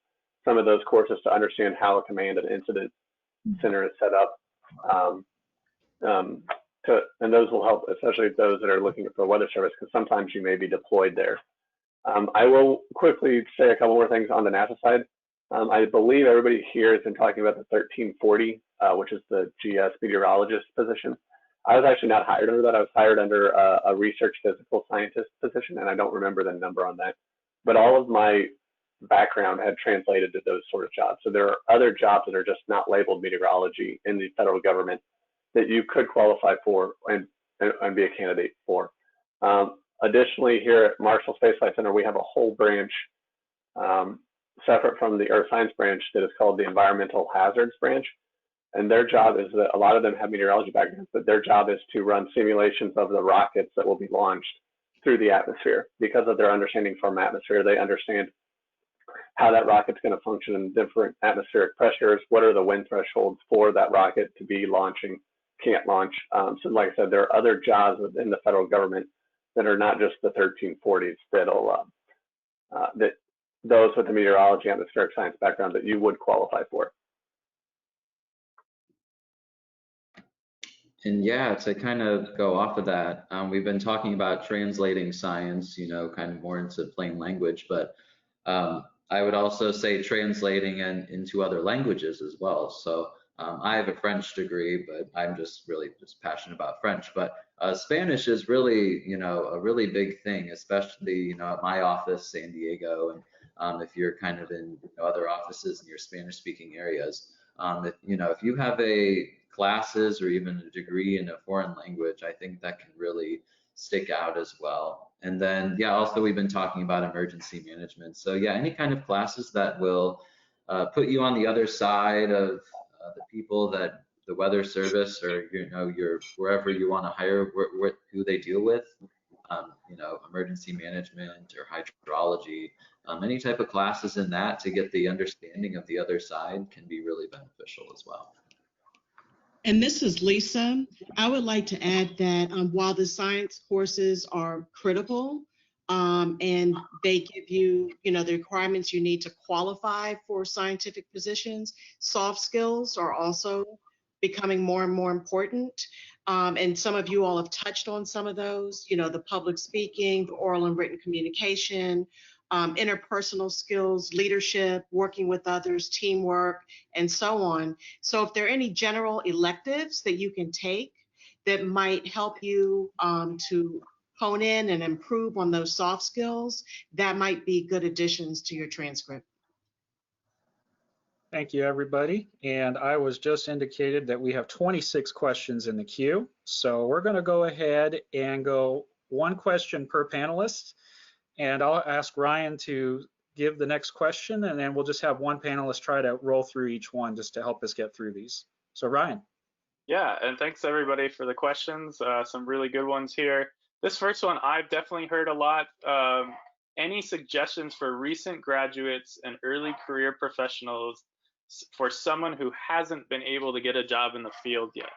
some of those courses to understand how a command and incident center is set up. And those will help, especially those that are looking for Weather Service, because sometimes you may be deployed there. I will quickly say a couple more things on the NASA side. I believe everybody here has been talking about the 1340, which is the GS meteorologist position. I was actually not hired under that. I was hired under a research physical scientist position, and I don't remember the number on that. But all of my background had translated to those sort of jobs. So there are other jobs that are just not labeled meteorology in the federal government that you could qualify for and be a candidate for. Additionally, here at Marshall Space Flight Center, we have a whole branch separate from the Earth Science branch that is called the Environmental Hazards branch. And their job is that a lot of them have meteorology backgrounds, but their job is to run simulations of the rockets that will be launched through the atmosphere. Because of their understanding from atmosphere, they understand how that rocket's going to function in different atmospheric pressures, what are the wind thresholds for that rocket to be launching, can't launch. So like I said, there are other jobs within the federal government that are not just the 1340s that'll, that those with the meteorology atmospheric science background that you would qualify for.
And yeah, to kind of go off of that, we've been talking about translating science, kind of more into plain language, but I would also say translating into other languages as well. So I have a French degree, but I'm just really passionate about French. But Spanish is really, a really big thing, especially, at my office, San Diego, and if you're kind of in other offices in your Spanish-speaking areas. If you have classes or even a degree in a foreign language, I think that can really stick out as well. And then, yeah, also we've been talking about emergency management. So yeah, any kind of classes that will put you on the other side of the people that the Weather Service or your wherever you want to hire, who they deal with, you know, emergency management or hydrology, any type of classes in that to get the understanding of the other side can be really beneficial as well.
And this is Lisa. I would like to add that while the science courses are critical and they give you, you know, the requirements you need to qualify for scientific positions, soft skills are also becoming more and more important. And some of you all have touched on some of those, you know, the public speaking, the oral and written communication, interpersonal skills, leadership, working with others, teamwork, and so on. So if there are any general electives that you can take that might help you to hone in and improve on those soft skills, that might be good additions to your transcript.
Thank you, everybody. And I was just indicated that we have 26 questions in the queue. So we're going to go ahead and go one question per panelist. And I'll ask Ryan to give the next question, and then we'll just have one panelist try to roll through each one just to help us get through these. So Ryan.
Yeah, and thanks everybody for the questions. Some really good ones here. This first one I've definitely heard a lot. Any suggestions for recent graduates and early career professionals for someone who hasn't been able to get a job in the field yet?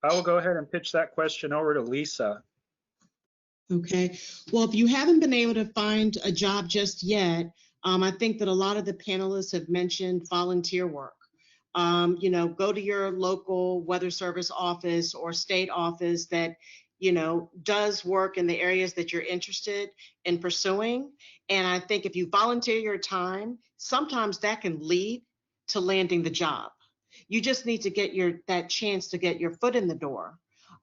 I will go ahead and pitch that question over to Lisa.
Okay, well, if you haven't been able to find a job just yet, I think that a lot of the panelists have mentioned volunteer work. You know, go to your local weather service office or state office that, you know, does work in the areas that you're interested in pursuing. And I think if you volunteer your time, sometimes that can lead to landing the job. You just need to get that chance to get your foot in the door.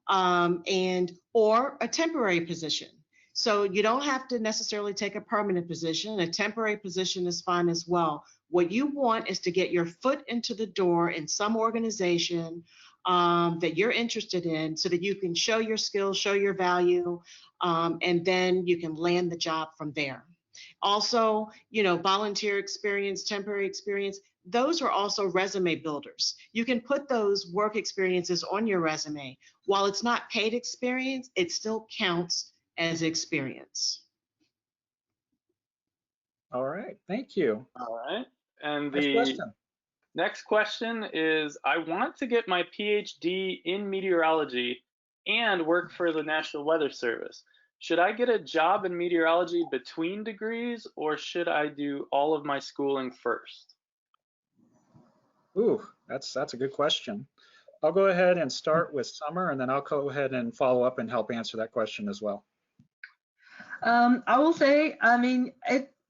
Or a temporary position. So you don't have to necessarily take a permanent position. A temporary position is fine as well. What you want is to get your foot into the door in some organization that you're interested in so that you can show your skills, show your value, and then you can land the job from there. Also, you know, volunteer experience, temporary experience, those are also resume builders. You can put those work experiences on your resume. While it's not paid experience, it still counts as experience.
All right, thank you.
All right, and
the
next question is, I want to get my PhD in meteorology and work for the National Weather Service. Should I get a job in meteorology between degrees, or should I do all of my schooling first?
Ooh, that's a good question. I'll go ahead and start with Summer, and then I'll go ahead and follow up and help answer that question as well.
I will say, I mean,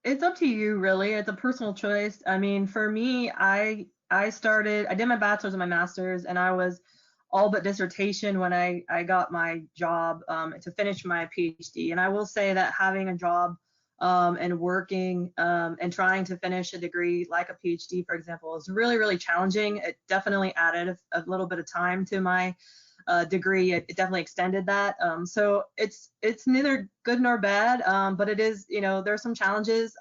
it's up to you, really. It's a personal choice. I mean, for me, I did my bachelor's and my master's, and I was all but dissertation when I got my job to finish my PhD. And I will say that having a job and working and trying to finish a degree like a PhD, for example, is really, really challenging. It definitely added a little bit of time to my degree. It definitely extended that. So it's neither good nor bad, but it is, you know, there's some challenges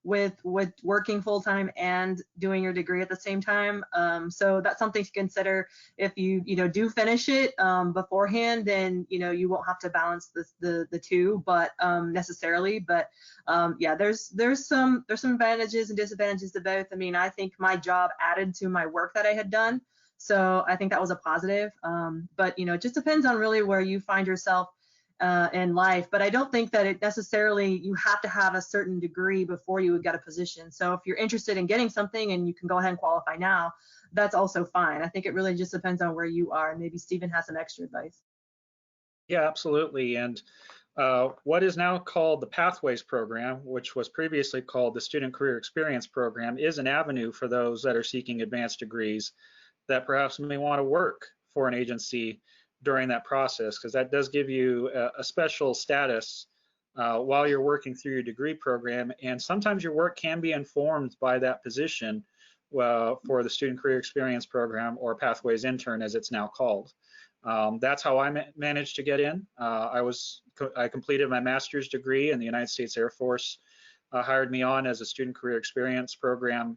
with working full time and doing your degree at the same time. So that's something to consider. If you do finish it beforehand, then you won't have to balance the two, but necessarily. But yeah, there's some advantages and disadvantages to both. I mean, I think my job added to my work that I had done, so I think that was a positive. But it just depends on really where you find yourself in life. But I don't think that it necessarily, you have to have a certain degree before you would get a position. So if you're interested in getting something and you can go ahead and qualify now, that's also fine. I think it really just depends on where you are. Maybe Stephen has some extra advice.
Yeah, absolutely. And what is now called the Pathways Program, which was previously called the Student Career Experience Program, is an avenue for those that are seeking advanced degrees that perhaps may want to work for an agency during that process, because that does give you a special status while you're working through your degree program. And sometimes your work can be informed by that position for the Student Career Experience Program, or Pathways Intern as it's now called. That's how I managed to get in. I completed my master's degree, and the United States Air Force hired me on as a Student Career Experience Program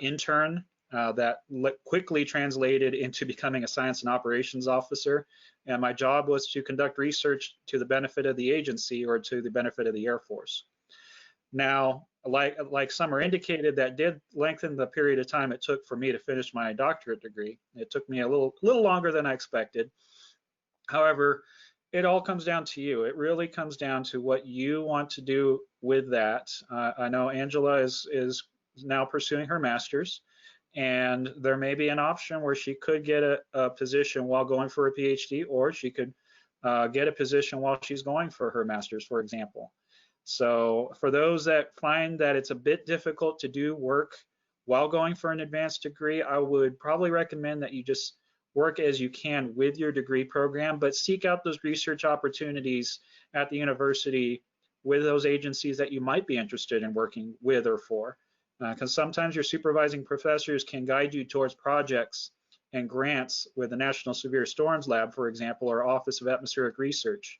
intern that quickly translated into becoming a science and operations officer. And my job was to conduct research to the benefit of the agency or to the benefit of the Air Force. Now, like Summer indicated, that did lengthen the period of time it took for me to finish my doctorate degree. It took me a little longer than I expected. However, it all comes down to you. It really comes down to what you want to do with that. I know Angela is now pursuing her master's, and there may be an option where she could get a position while going for a PhD, or she could get a position while she's going for her master's, for example. So for those that find that it's a bit difficult to do work while going for an advanced degree, I would probably recommend that you just work as you can with your degree program, but seek out those research opportunities at the university with those agencies that you might be interested in working with or for. Because sometimes your supervising professors can guide you towards projects and grants with the National Severe Storms Lab, for example, or Office of Atmospheric Research.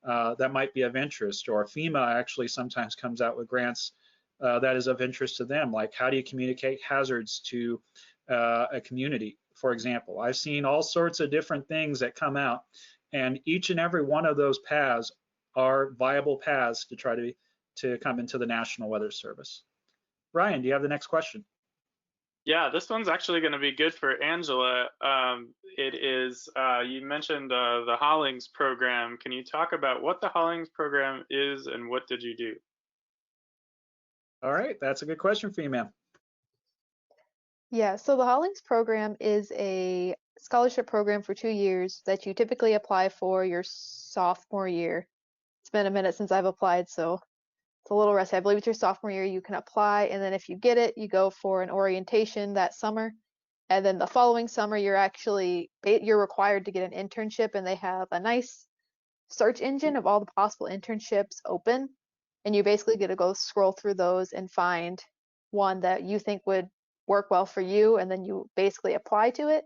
That might be of interest, or FEMA actually sometimes comes out with grants that is of interest to them, like how do you communicate hazards to a community, for example. I've seen all sorts of different things that come out, and each and every one of those paths are viable paths to try to come into the National Weather Service. Ryan, do you have the next question?
Yeah, this one's actually going to be good for Angela. It is, you mentioned the Hollings program. Can you talk about what the Hollings program is and what did you do?
All right, that's a good question for you, ma'am.
Yeah, so the Hollings program is a scholarship program for 2 years that you typically apply for your sophomore year. It's been a minute since I've applied, so it's a little rusty. I believe it's your sophomore year you can apply, and then if you get it, you go for an orientation that summer, and then the following summer you're required to get an internship, and they have a nice search engine of all the possible internships open, and you basically get to go scroll through those and find one that you think would work well for you, and then you basically apply to it.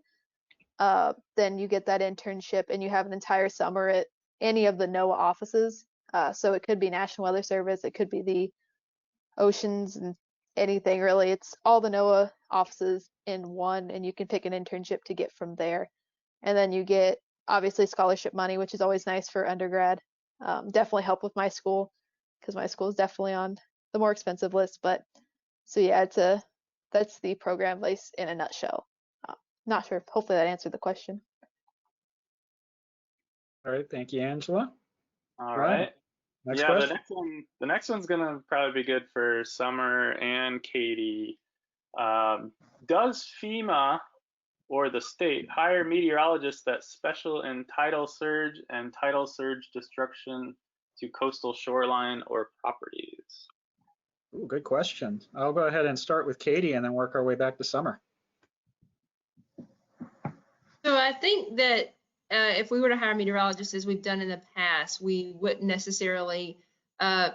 Then you get that internship, and you have an entire summer at any of the NOAA offices. So it could be National Weather Service, it could be the oceans, and anything really. It's all the NOAA offices in one, and you can pick an internship to get from there. And then you get obviously scholarship money, which is always nice for undergrad. Definitely help with my school, because my school is definitely on the more expensive list. But so yeah, that's the program in a nutshell. Not sure. Hopefully that answered the question.
All right, thank you, Angela.
All right.
Next
yeah,
question.
the next one's gonna probably be good for Summer and Katie. Does FEMA or the state hire meteorologists that special in tidal surge and tidal surge destruction to coastal shoreline or properties?
Ooh, good question. I'll go ahead and start with Katie and then work our way back to Summer.
So I think that if we were to hire meteorologists, as we've done in the past, we wouldn't necessarily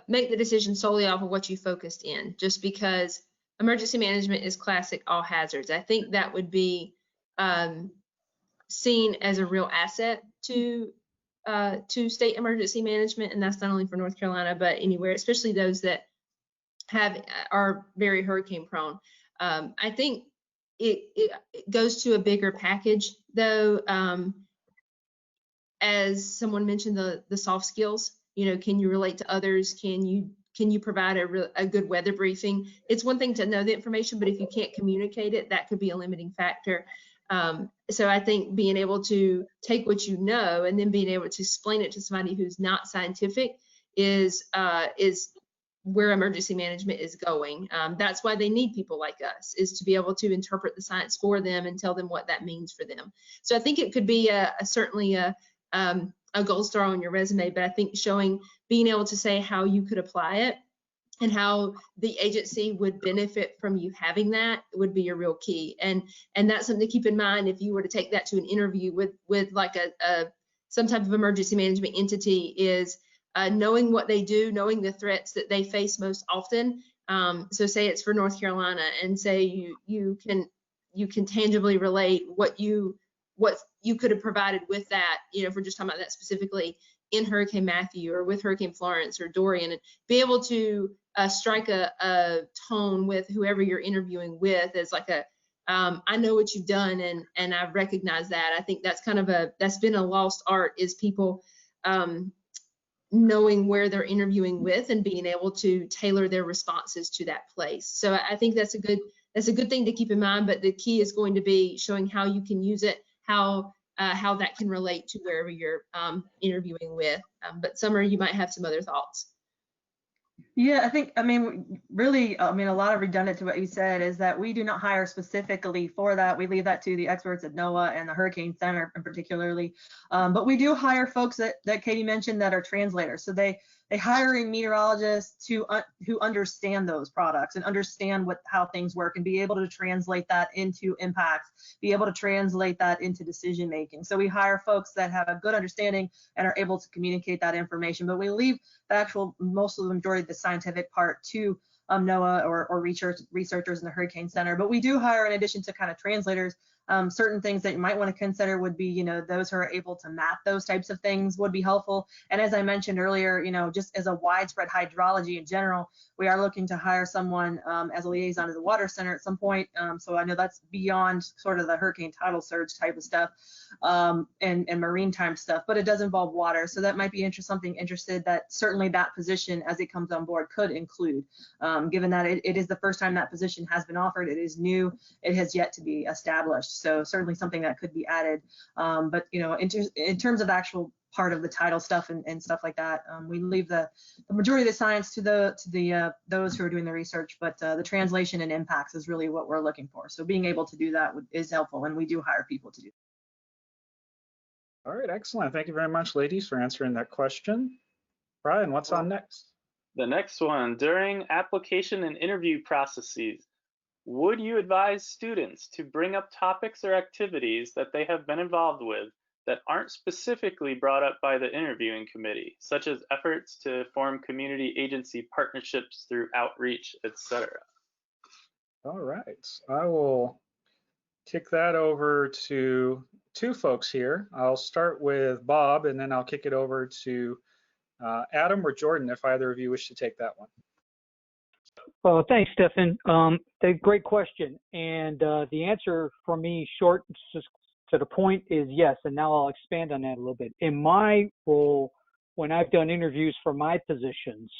make the decision solely off of what you focused in, just because emergency management is classic all hazards. I think that would be seen as a real asset to state emergency management, and that's not only for North Carolina, but anywhere, especially those that are very hurricane prone. I think it goes to a bigger package, though. As someone mentioned, the soft skills, can you relate to others? Can you provide a good weather briefing? It's one thing to know the information, but if you can't communicate it, that could be a limiting factor. So I think being able to take what you know and then being able to explain it to somebody who's not scientific is where emergency management is going. That's why they need people like us, is to be able to interpret the science for them and tell them what that means for them. So I think it could be certainly a gold star on your resume, but I think being able to say how you could apply it and how the agency would benefit from you having that would be a real key. And that's something to keep in mind if you were to take that to an interview with like some type of emergency management entity, is knowing what they do, knowing the threats that they face most often. So say it's for North Carolina, and say you can tangibly relate what you could have provided with that, if we're just talking about that specifically in Hurricane Matthew or with Hurricane Florence or Dorian, and be able to strike a tone with whoever you're interviewing with as like I know what you've done, and I recognize that. I think that's that's been a lost art, is people knowing where they're interviewing with and being able to tailor their responses to that place. So I think that's a good thing to keep in mind, but the key is going to be showing how you can use it, how that can relate to wherever you're interviewing with. But Summer, you might have some other thoughts.
Yeah, really, a lot of redundant to what you said is that we do not hire specifically for that. We leave that to the experts at NOAA and the Hurricane Center in particularly. But we do hire folks that Katie mentioned that are translators. So they hiring meteorologists who understand those products and understand how things work and be able to translate that into impacts, be able to translate that into decision making. So we hire folks that have a good understanding and are able to communicate that information. But we leave most of the majority of the scientific part to NOAA or researchers in the Hurricane Center. But we do hire, in addition to kind of translators, certain things that you might want to consider would be, those who are able to map those types of things would be helpful. And as I mentioned earlier, just as a widespread hydrology in general, we are looking to hire someone as a liaison to the Water Center at some point. So I know that's beyond sort of the hurricane tidal surge type of stuff and marine time stuff, but it does involve water. So that might be something interested that certainly that position as it comes on board could include, given that it is the first time that position has been offered. It is new. It has yet to be established. So certainly something that could be added. But in terms of actual part of the title stuff and stuff like that, we leave the majority of the science to those who are doing the research, but the translation and impacts is really what we're looking for. So being able to do that is helpful, and we do hire people to do that.
All right, excellent. Thank you very much, ladies, for answering that question. Brian, what's on next?
The next one, during application and interview processes, would you advise students to bring up topics or activities that they have been involved with that aren't specifically brought up by the interviewing committee, such as efforts to form community agency partnerships through outreach, etc.?
All right, I will kick that over to two folks here. I'll start with Bob, and then I'll kick it over to Adam or Jordan, if either of you wish to take that one.
Well, thanks, Stefan. Great question. And the answer for me, short to the point, is yes. And now I'll expand on that a little bit. In my role, when I've done interviews for my positions,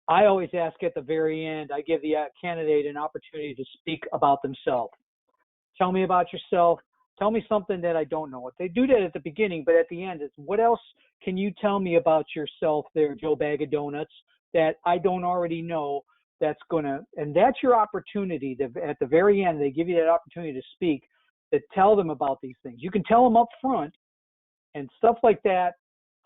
I always ask at the very end, I give the candidate an opportunity to speak about themselves. Tell me about yourself. Tell me something that I don't know. If they do that at the beginning, but at the end, it's what else can you tell me about yourself there, Joe Bag of Donuts, that I don't already know? And that's your opportunity to, at the very end, they give you that opportunity to speak, to tell them about these things. You can tell them up front and stuff like that.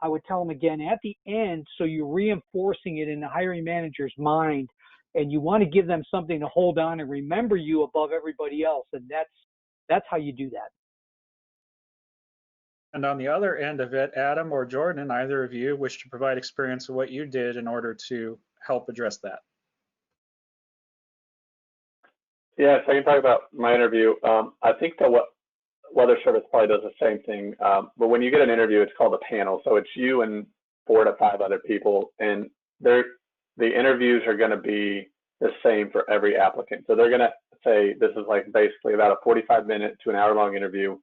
I would tell them again at the end, so you're reinforcing it in the hiring manager's mind, and you want to give them something to hold on and remember you above everybody else. And that's how you do that.
And on the other end of it, Adam or Jordan, either of you wish to provide experience of what you did in order to help address that?
Yeah, so I can talk about my interview. I think the Weather Service probably does the same thing, but when you get an interview, it's called a panel. So it's you and 4 to 5 other people, and the interviews are going to be the same for every applicant. So they're going to say this is like basically about a 45-minute to an hour-long interview,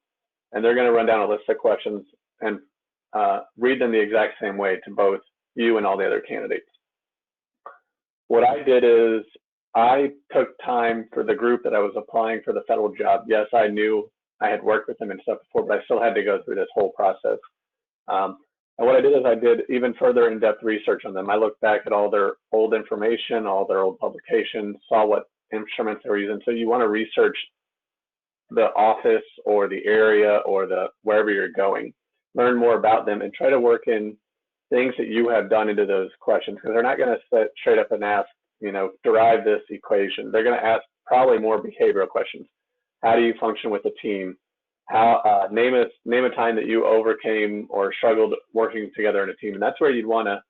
and they're going to run down a list of questions and read them the exact same way to both you and all the other candidates. What I did is I took time for the group that I was applying for the federal job. Yes, I knew I had worked with them and stuff before, but I still had to go through this whole process. And what I did is I did even further in-depth research on them. I looked back at all their old information, all their old publications, saw what instruments they were using. So you want to research the office or the area or wherever you're going, learn more about them, and try to work in things that you have done into those questions, because they're not going to sit straight up and ask, derive this equation. They're going to ask probably more behavioral questions. How do you function with a team? How name a time that you overcame or struggled working together in a team. And that's where you'd want to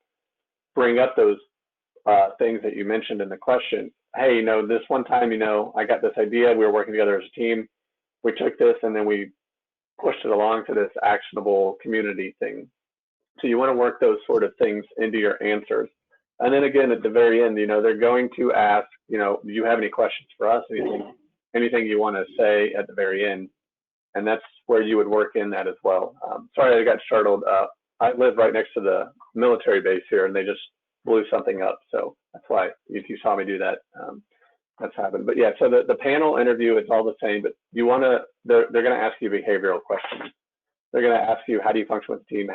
bring up those things that you mentioned in the question. Hey, this one time, I got this idea. We were working together as a team. We took this and then we pushed it along to this actionable community thing. So you want to work those sort of things into your answers. And then again, at the very end, they're going to ask, do you have any questions for us? Anything anything you want to say at the very end. And that's where you would work in that as well. Sorry I got startled. I live right next to the military base here, and they just blew something up. So that's why if you saw me do that, that's happened. But yeah, so the panel interview, it's all the same, but you want to, they're going to ask you behavioral questions. They're going to ask you, how do you function with the team?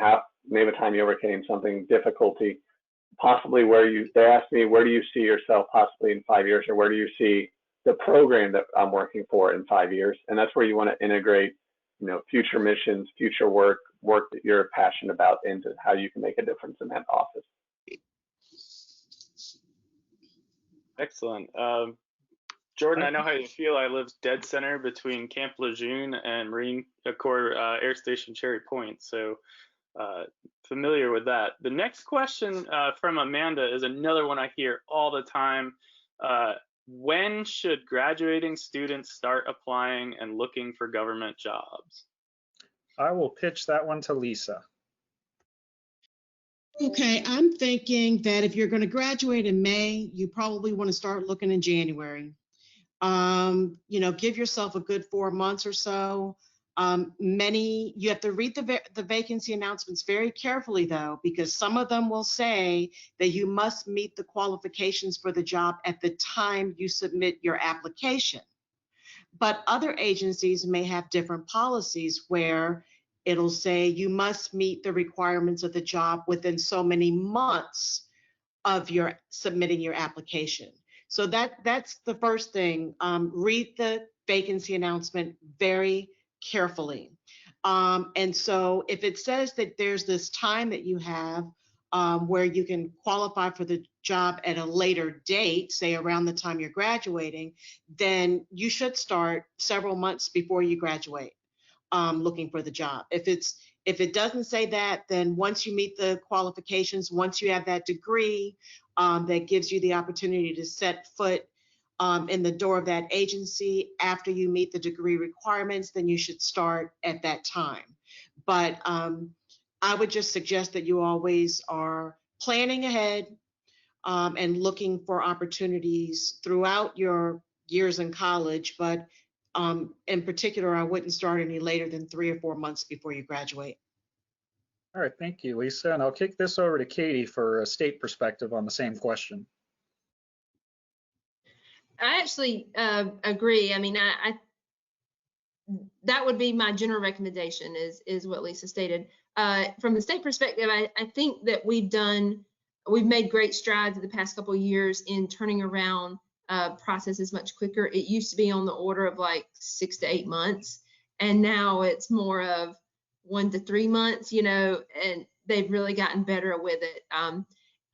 Name a time you overcame something, difficulty, possibly they asked me, where do you see yourself possibly in 5 years, or where do you see the program that I'm working for in 5 years? And that's where you want to integrate, future missions, future work that you're passionate about into how you can make a difference in that office.
Excellent. Jordan, I know how you feel. I live dead center between Camp Lejeune and Marine Corps Air Station Cherry Point, so familiar with that. The next question from Amanda is another one I hear all the time. When should graduating students start applying and looking for government jobs?
I will pitch that one to Lisa.
Okay, I'm thinking that if you're going to graduate in May, you probably want to start looking in January. Give yourself a good 4 months or so. You have to read the vacancy announcements very carefully, though, because some of them will say that you must meet the qualifications for the job at the time you submit your application. But other agencies may have different policies where it'll say you must meet the requirements of the job within so many months of your submitting your application. So that's the first thing. Read the vacancy announcement very carefully. And so if it says that there's this time that you have where you can qualify for the job at a later date, say around the time you're graduating, then you should start several months before you graduate looking for the job. If it doesn't say that, then once you meet the qualifications, once you have that degree that gives you the opportunity to set foot in the door of that agency after you meet the degree requirements, then you should start at that time. But I would just suggest that you always are planning ahead and looking for opportunities throughout your years in college. But in particular, I wouldn't start any later than 3 or 4 months before you graduate.
All right, thank you, Lisa. And I'll kick this over to Katie for a state perspective on the same question.
I actually agree. I mean, that would be my general recommendation is what Lisa stated. From the state perspective, I think that we've made great strides in the past couple of years in turning around processes much quicker. It used to be on the order of like 6 to 8 months, and now it's more of 1 to 3 months, and they've really gotten better with it.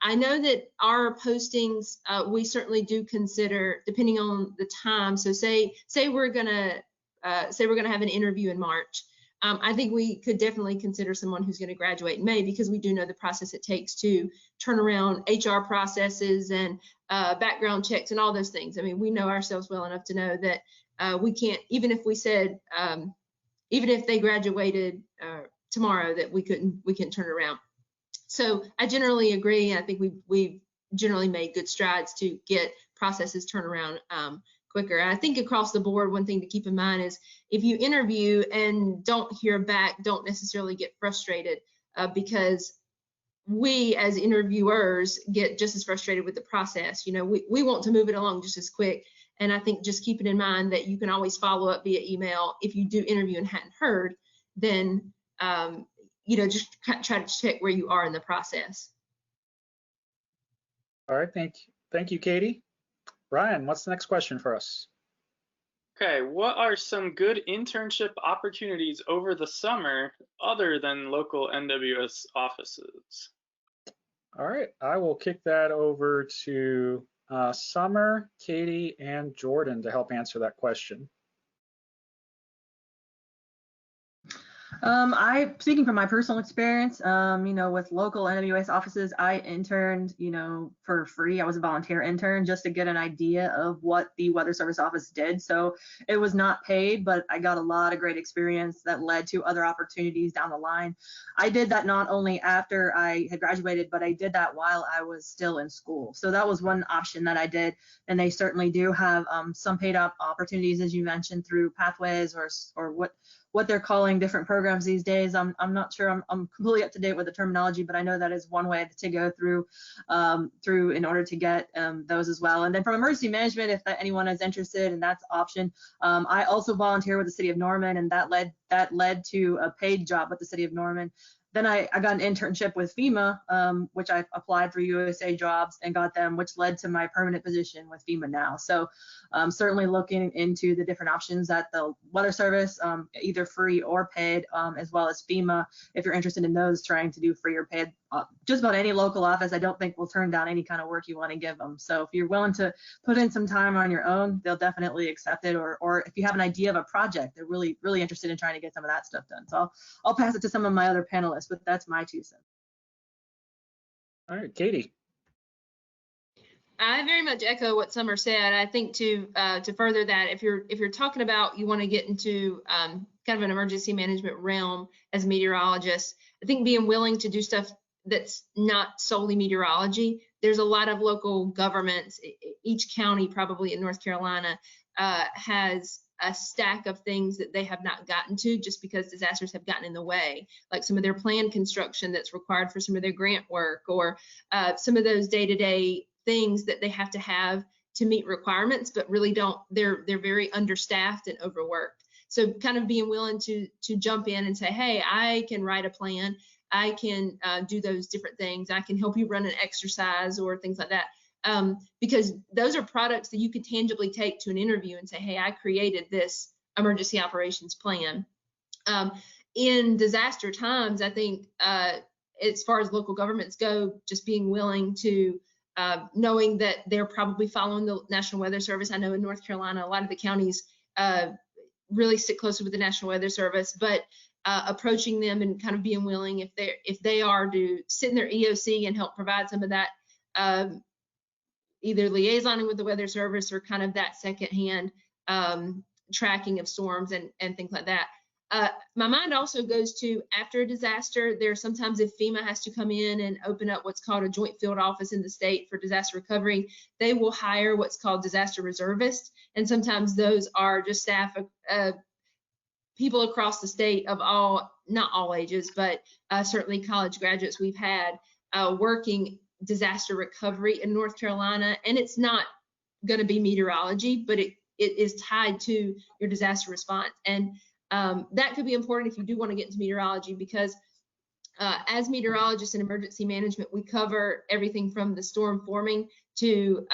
I know that our postings, we certainly do consider, depending on the time. So say we're gonna have an interview in March. I think we could definitely consider someone who's going to graduate in May, because we do know the process it takes to turn around HR processes and background checks and all those things. I mean, we know ourselves well enough to know that we can't, even if we said, even if they graduated tomorrow, that we couldn't turn it around. So I generally agree. I think we've generally made good strides to get processes turned around quicker. And I think across the board, one thing to keep in mind is if you interview and don't hear back, don't necessarily get frustrated, because we as interviewers get just as frustrated with the process. We want to move it along just as quick. And I think just keeping in mind that you can always follow up via email. If you do interview and hadn't heard, then just try to check where you are in the process.
All right, thank you, Katie. Ryan, what's the next question for us?
Okay, what are some good internship opportunities over the summer other than local NWS offices?
All right, I will kick that over to Summer, Katie, and Jordan to help answer that question.
Speaking from my personal experience, with local NWS offices, I interned, for free. I was a volunteer intern just to get an idea of what the Weather Service office did. So it was not paid, but I got a lot of great experience that led to other opportunities down the line. I did that not only after I had graduated, but I did that while I was still in school. So that was one option that I did. And they certainly do have some paid up opportunities, as you mentioned, through pathways or what they're calling different programs these days. I'm not sure I'm completely up to date with the terminology, but I know that is one way to go through in order to get those as well. And then from emergency management, if anyone is interested, and that's an option, I also volunteer with the city of Norman, and that led to a paid job with the city of Norman. Then I got an internship with Fema, which I applied through Usajobs and got them, which led to my permanent position with Fema now. So certainly looking into the different options at the Weather Service, either free or paid, as well as Fema, if you're interested in those, trying to do free or paid. Just about any local office, I don't think will turn down any kind of work you want to give them. So if you're willing to put in some time on your own, they'll definitely accept it. Or if you have an idea of a project, they're really, really interested in trying to get some of that stuff done. So I'll pass it to some of my other panelists, but that's my 2 cents.
All right, Katie.
I very much echo what Summer said. I think to further that, if you're talking about you want to get into kind of an emergency management realm as a meteorologist, I think being willing to do stuff that's not solely meteorology. There's a lot of local governments. Each county probably in North Carolina has a stack of things that they have not gotten to just because disasters have gotten in the way, like some of their planned construction that's required for some of their grant work, or some of those day-to-day things that they have to meet requirements, but really don't. They're very understaffed and overworked. So kind of being willing to jump in and say, hey, I can write a plan. I can do those different things. I can help you run an exercise or things like that. Because those are products that you could tangibly take to an interview and say, hey, I created this emergency operations plan. In disaster times, I think as far as local governments go, just being willing to, knowing that they're probably following the National Weather Service. I know in North Carolina, a lot of the counties really stick closely with the National Weather Service, but approaching them and kind of being willing, if they are to sit in their EOC and help provide some of that, either liaisoning with the Weather Service or kind of that secondhand tracking of storms and things like that. My mind also goes to after a disaster, there sometimes if FEMA has to come in and open up what's called a joint field office in the state for disaster recovery, they will hire what's called disaster reservists. And sometimes those are just staff people across the state of not all ages, but certainly college graduates we've had working disaster recovery in North Carolina. And it's not going to be meteorology, but it is tied to your disaster response. And that could be important if you do want to get into meteorology, because as meteorologists in emergency management, we cover everything from the storm forming to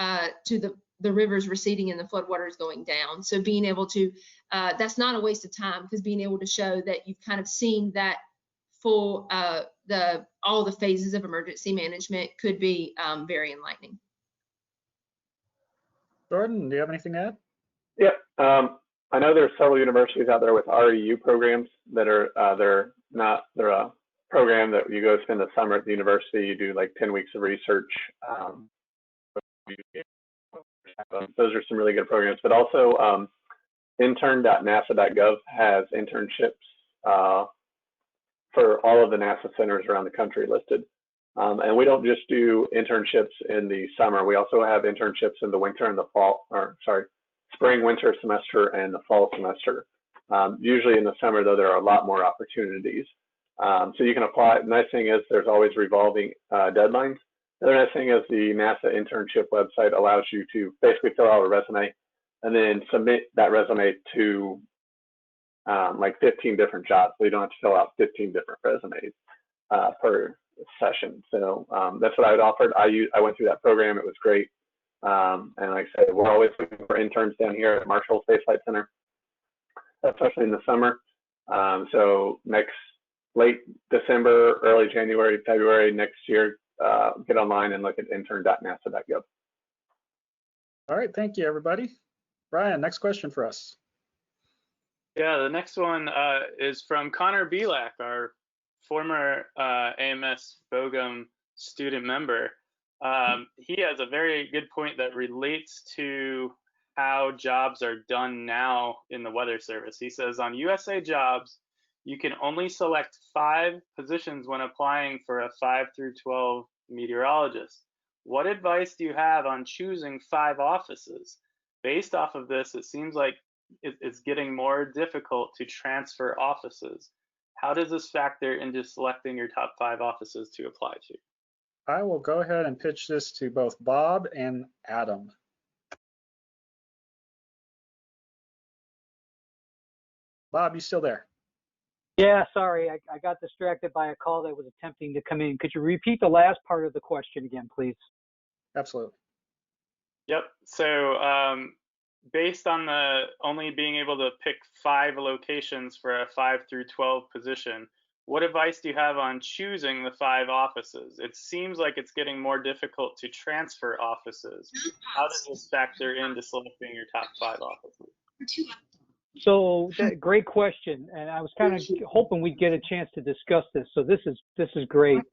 the rivers receding and the floodwaters going down. So being able to, that's not a waste of time, because being able to show that you've kind of seen that full, all the phases of emergency management could be very enlightening.
Jordan, do you have anything to add?
Yeah, I know there's several universities out there with REU programs that are they're a program that you go spend the summer at the university. You do like 10 weeks of research. Those are some really good programs. But also intern.nasa.gov has internships for all of the NASA centers around the country listed. And we don't just do internships in the summer. We also have internships in the winter and the fall, spring, winter semester and the fall semester. Usually in the summer, though, there are a lot more opportunities. So you can apply. The nice thing is there's always revolving deadlines. The other nice thing is the NASA internship website allows you to basically fill out a resume and then submit that resume to like 15 different jobs. So you don't have to fill out 15 different resumes per session. So that's what I would offer. I went through that program. It was great. And like I said, we're always looking for interns down here at Marshall Space Flight Center, especially in the summer. So late December, early January, February next year, get online and look at intern.nasa.gov.
All right, thank you, everybody. Brian, next question for us.
Yeah, the next one is from Connor Belak, our former AMS BOGM student member. He has a very good point that relates to how jobs are done now in the Weather Service. He says on USA Jobs, you can only select 5 positions when applying for a 5 through 12 meteorologist. What advice do you have on choosing 5 offices? Based off of this, it seems like it's getting more difficult to transfer offices. How does this factor into selecting your top 5 offices to apply to?
I will go ahead and pitch this to both Bob and Adam. Bob, you still there?
Yeah, sorry, I got distracted by a call that was attempting to come in. Could you repeat the last part of the question again, please?
Absolutely.
Yep. So based on the only being able to pick 5 locations for a 5 through 12 position, what advice do you have on choosing the 5 offices? It seems like it's getting more difficult to transfer offices. How does this factor into selecting your top 5 offices?
So great question, and I was kind of hoping we'd get a chance to discuss this. So this is great.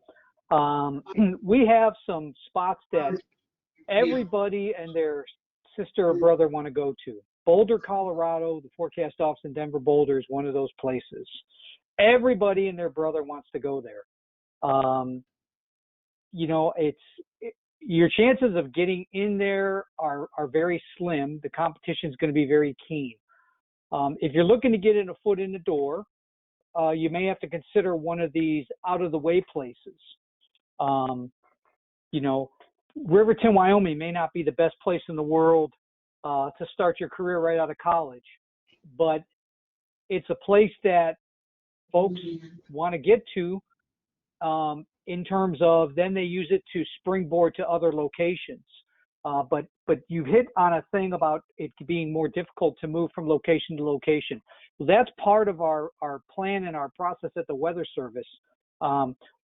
We have some spots that everybody and their sister or brother want to go to. Boulder, Colorado, the forecast office in Denver, Boulder is one of those places. Everybody and their brother wants to go there. You know, your chances of getting in there are very slim. The competition is going to be very keen. If you're looking to get in a foot in the door, you may have to consider one of these out of the way places. You know, Riverton, Wyoming may not be the best place in the world to start your career right out of college, but it's a place that folks want to get to in terms of then they use it to springboard to other locations. But you hit on a thing about it being more difficult to move from location to location. Well, that's part of our plan and our process at the Weather Service.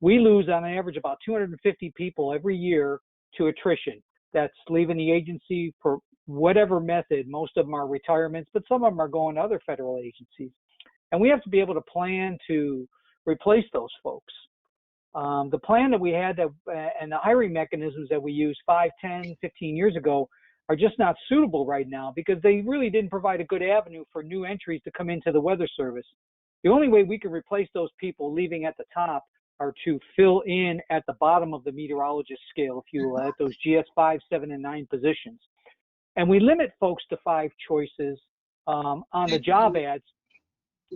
We lose on average about 250 people every year to attrition. That's leaving the agency for whatever method. Most of them are retirements, but some of them are going to other federal agencies. And we have to be able to plan to replace those folks. The plan that we had and the hiring mechanisms that we used 5, 10, 15 years ago are just not suitable right now because they really didn't provide a good avenue for new entries to come into the Weather Service. The only way we can replace those people leaving at the top are to fill in at the bottom of the meteorologist scale, if you will, at those GS 5, 7, and 9 positions. And we limit folks to 5 choices on the job ads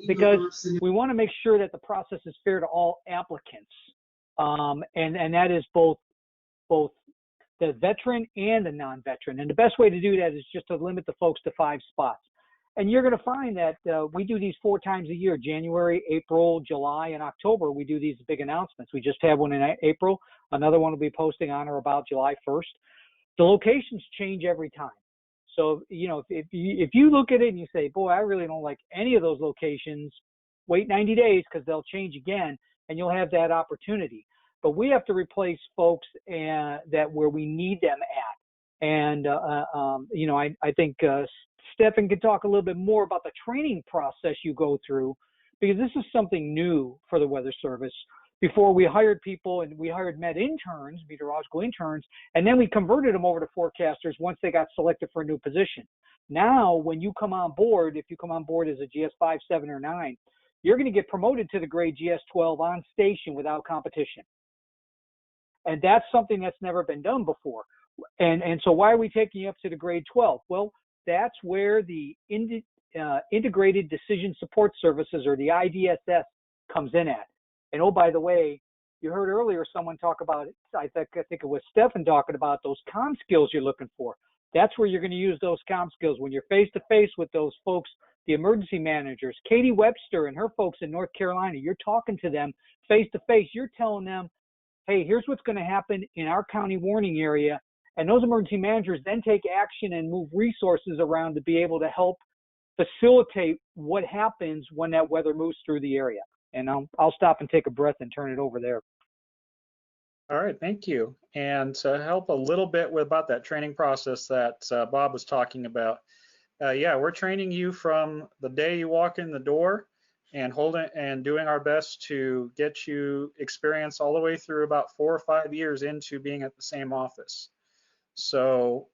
because we want to make sure that the process is fair to all applicants. And that is both the veteran and the non-veteran. And the best way to do that is just to limit the folks to 5 spots. And you're going to find that we do these 4 times a year, January, April, July, and October. We do these big announcements. We just had one in April. Another one will be posting on or about July 1st. The locations change every time. So, you know, if you look at it and you say, boy, I really don't like any of those locations, wait 90 days because they'll change again and you'll have that opportunity. But we have to replace folks that where we need them at. And, you know, I think Stefan could talk a little bit more about the training process you go through, because this is something new for the Weather Service. Before we hired people and we hired meteorological interns, and then we converted them over to forecasters once they got selected for a new position. Now, when you come on board, if you come on board as a GS 5, 7, or 9, you're going to get promoted to the grade GS 12 on station without competition. And that's something that's never been done before. And so why are we taking you up to the grade 12? Well, that's where the Integrated Decision Support Services, or the IDSS, comes in at. And oh, by the way, you heard earlier someone talk about, I think it was Stefan talking about those comm skills you're looking for. That's where you're going to use those comm skills when you're face to face with those folks, the emergency managers, Katie Webster and her folks in North Carolina. You're talking to them face to face. You're telling them, hey, here's what's going to happen in our county warning area. And those emergency managers then take action and move resources around to be able to help facilitate what happens when that weather moves through the area. And I'll stop and take a breath and turn it over there.
All right, thank you. And to help a little bit about that training process that Bob was talking about, yeah, we're training you from the day you walk in the door and doing our best to get you experience all the way through about 4 or 5 years into being at the same office. So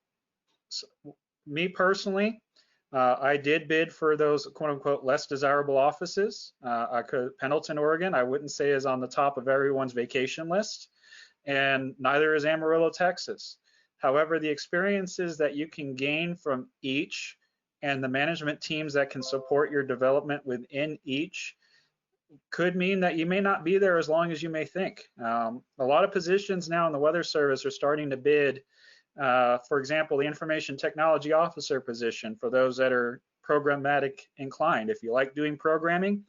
me personally, I did bid for those quote unquote less desirable offices. Pendleton, Oregon, I wouldn't say is on the top of everyone's vacation list, and neither is Amarillo, Texas. However, the experiences that you can gain from each and the management teams that can support your development within each could mean that you may not be there as long as you may think. A lot of positions now in the Weather Service are starting to bid. For example, the information technology officer position for those that are programmatic inclined. If you like doing programming,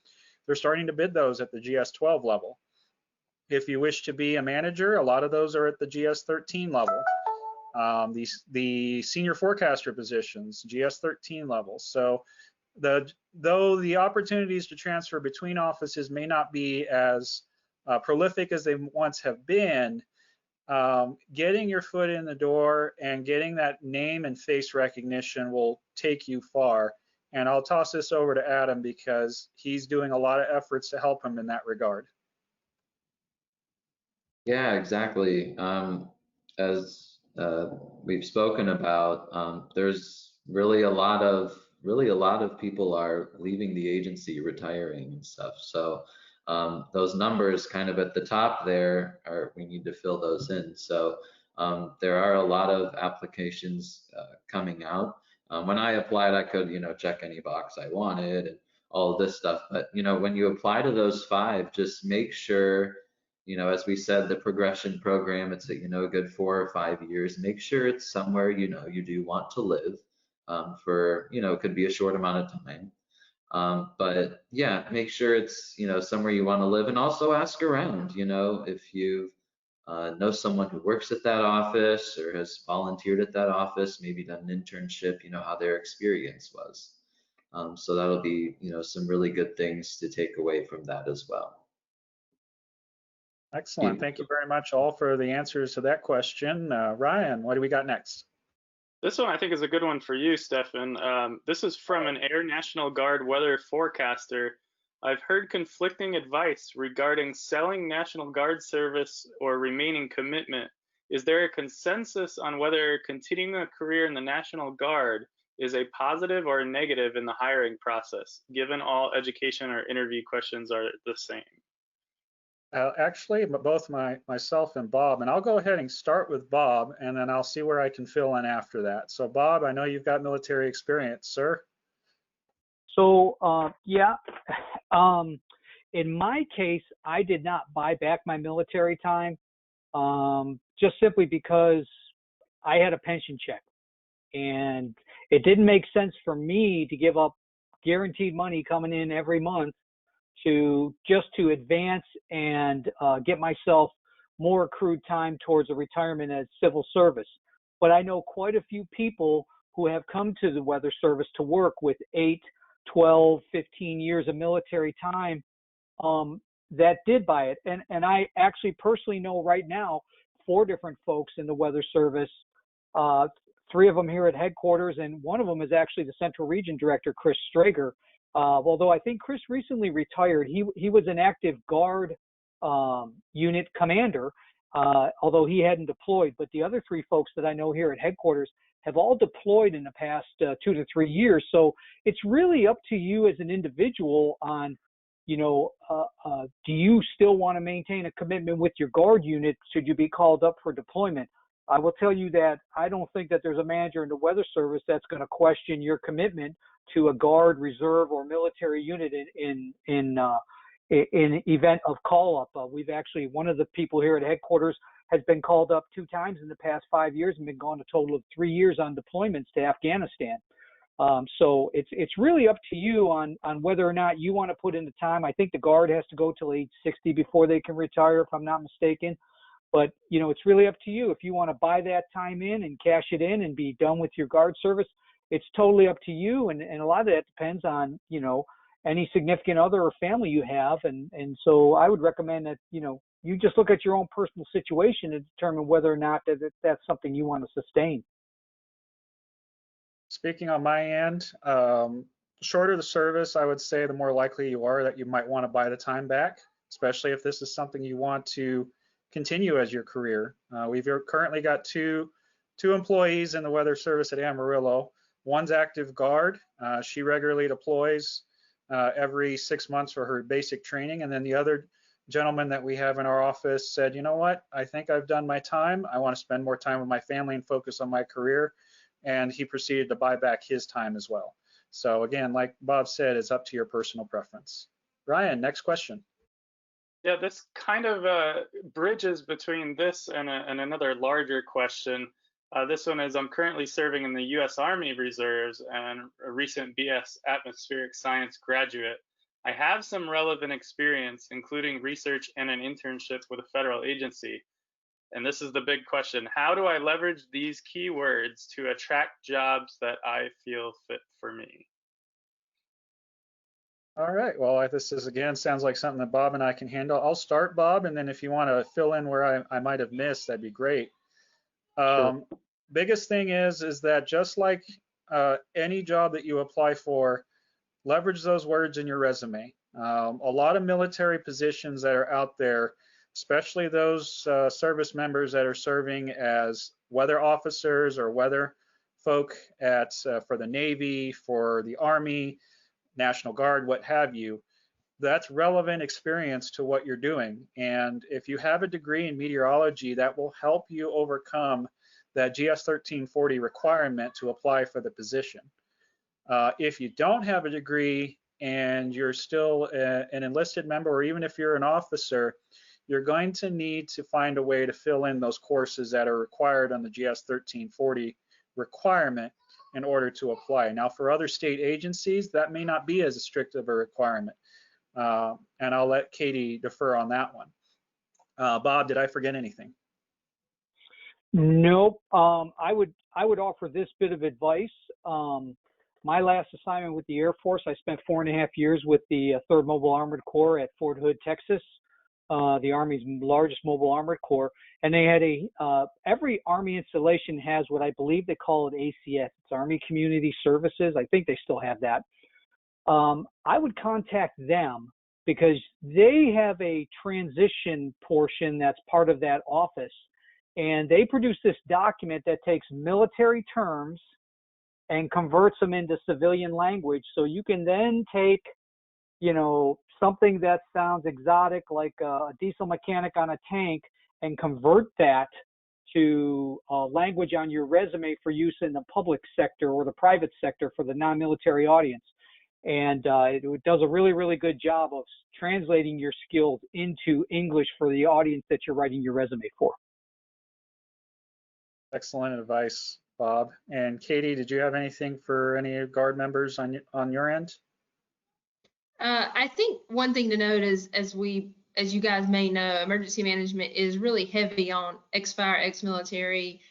they're starting to bid those at the GS-12 level. If you wish to be a manager, a lot of those are at the GS-13 level. The senior forecaster positions, GS-13 level. So though the opportunities to transfer between offices may not be as prolific as they once have been, getting your foot in the door and getting that name and face recognition will take you far. And I'll toss this over to Adam because he's doing a lot of efforts to help him in that regard.
Yeah, exactly. As we've spoken about, there's really a lot of people are leaving the agency, retiring and stuff. So those numbers kind of at the top there we need to fill those in. So there are a lot of applications coming out. When I applied, I could, check any box I wanted and all of this stuff. But, when you apply to those 5, just make sure, as we said, the progression program, it's a good 4 or 5 years. Make sure it's somewhere, you do want to live for, it could be a short amount of time. But yeah, make sure it's, somewhere you want to live, and also ask around, if you know someone who works at that office or has volunteered at that office, maybe done an internship, how their experience was. So that'll be, some really good things to take away from that as well.
Excellent. Thank you very much all for the answers to that question. Ryan, what do we got next?
This one I think is a good one for you, Stefan. This is from an Air National Guard weather forecaster. I've heard conflicting advice regarding selling National Guard service or remaining commitment. Is there a consensus on whether continuing a career in the National Guard is a positive or a negative in the hiring process, given all education or interview questions are the same?
Actually, both myself and Bob, and I'll go ahead and start with Bob, and then I'll see where I can fill in after that. So Bob, I know you've got military experience, sir.
So yeah, in my case, I did not buy back my military time, just simply because I had a pension check, and it didn't make sense for me to give up guaranteed money coming in every month to advance and get myself more accrued time towards a retirement as civil service. But I know quite a few people who have come to the Weather Service to work with 8, 12, 15 years of military time that did buy it. And I actually personally know right now 4 different folks in the Weather Service, 3 of them here at headquarters, and one of them is actually the Central Region Director, Chris Strager. Although I think Chris recently retired, he was an active Guard unit commander, although he hadn't deployed. But the other 3 folks that I know here at headquarters have all deployed in the past 2 to 3 years. So it's really up to you as an individual on, do you still want to maintain a commitment with your Guard unit should you be called up for deployment? I will tell you that I don't think that there's a manager in the Weather Service that's going to question your commitment to a Guard, Reserve, or military unit in event of call up. We've actually, one of the people here at headquarters has been called up 2 times in the past 5 years and been gone a total of 3 years on deployments to Afghanistan. So it's really up to you on whether or not you want to put in the time. I think the Guard has to go till age 60 before they can retire, if I'm not mistaken. But, it's really up to you. If you want to buy that time in and cash it in and be done with your Guard service, it's totally up to you. And a lot of that depends on, any significant other or family you have. And so I would recommend that, you just look at your own personal situation and determine whether or not that's something you want to sustain.
speaking on my end, shorter the service, I would say the more likely you are that you might want to buy the time back, especially if this is something you want to continue as your career. We've currently got two employees in the weather service at Amarillo. One's active guard. She regularly deploys every 6 months for her basic training. And then the other gentleman that we have in our office said, you know what, I think I've done my time. I want to spend more time with my family and focus on my career. And he proceeded to buy back his time as well. So again, like Bob said, it's up to your personal preference. Ryan, next question.
Yeah, this kind of bridges between this and another larger question. This one is, I'm currently serving in the U.S. Army Reserves and a recent BS Atmospheric Science graduate. I have some relevant experience, including research and an internship with a federal agency. And this is the big question. How do I leverage these keywords to attract jobs that I feel fit for me?
All right, well, this is, again, sounds like something that Bob and I can handle. I'll start, Bob, and then if you want to fill in where I might have missed, that'd be great.
Sure.
Biggest thing is that just like any job that you apply for, leverage those words in your resume. A lot of military positions that are out there, especially those service members that are serving as weather officers or weather folk for the Navy, for the Army, National Guard, what have you, that's relevant experience to what you're doing. And if you have a degree in meteorology, that will help you overcome that GS 1340 requirement to apply for the position. If you don't have a degree and you're still an enlisted member, or even if you're an officer, you're going to need to find a way to fill in those courses that are required on the GS 1340 requirement in order to apply. Now, for other state agencies, that may not be as strict of a requirement. And I'll let Katie defer on that one. Bob, did I forget anything?
Nope. I would offer this bit of advice. My last assignment with the Air Force, I spent 4.5 years with the 3rd Mobile Armored Corps at Fort Hood, Texas, the Army's largest mobile armored corps. And they had every Army installation has what I believe they call it ACS. It's Army Community Services. I think they still have that. I would contact them because they have a transition portion that's part of that office. And they produce this document that takes military terms and converts them into civilian language. So you can then take, something that sounds exotic like a diesel mechanic on a tank and convert that to language on your resume for use in the public sector or the private sector for the non-military audience. And it does a really, really good job of translating your skills into English for the audience that you're writing your resume for.
Excellent advice, Bob. And Katie, did you have anything for any Guard members on your end?
I think one thing to note is, as you guys may know, emergency management is really heavy on ex-fire, ex-military,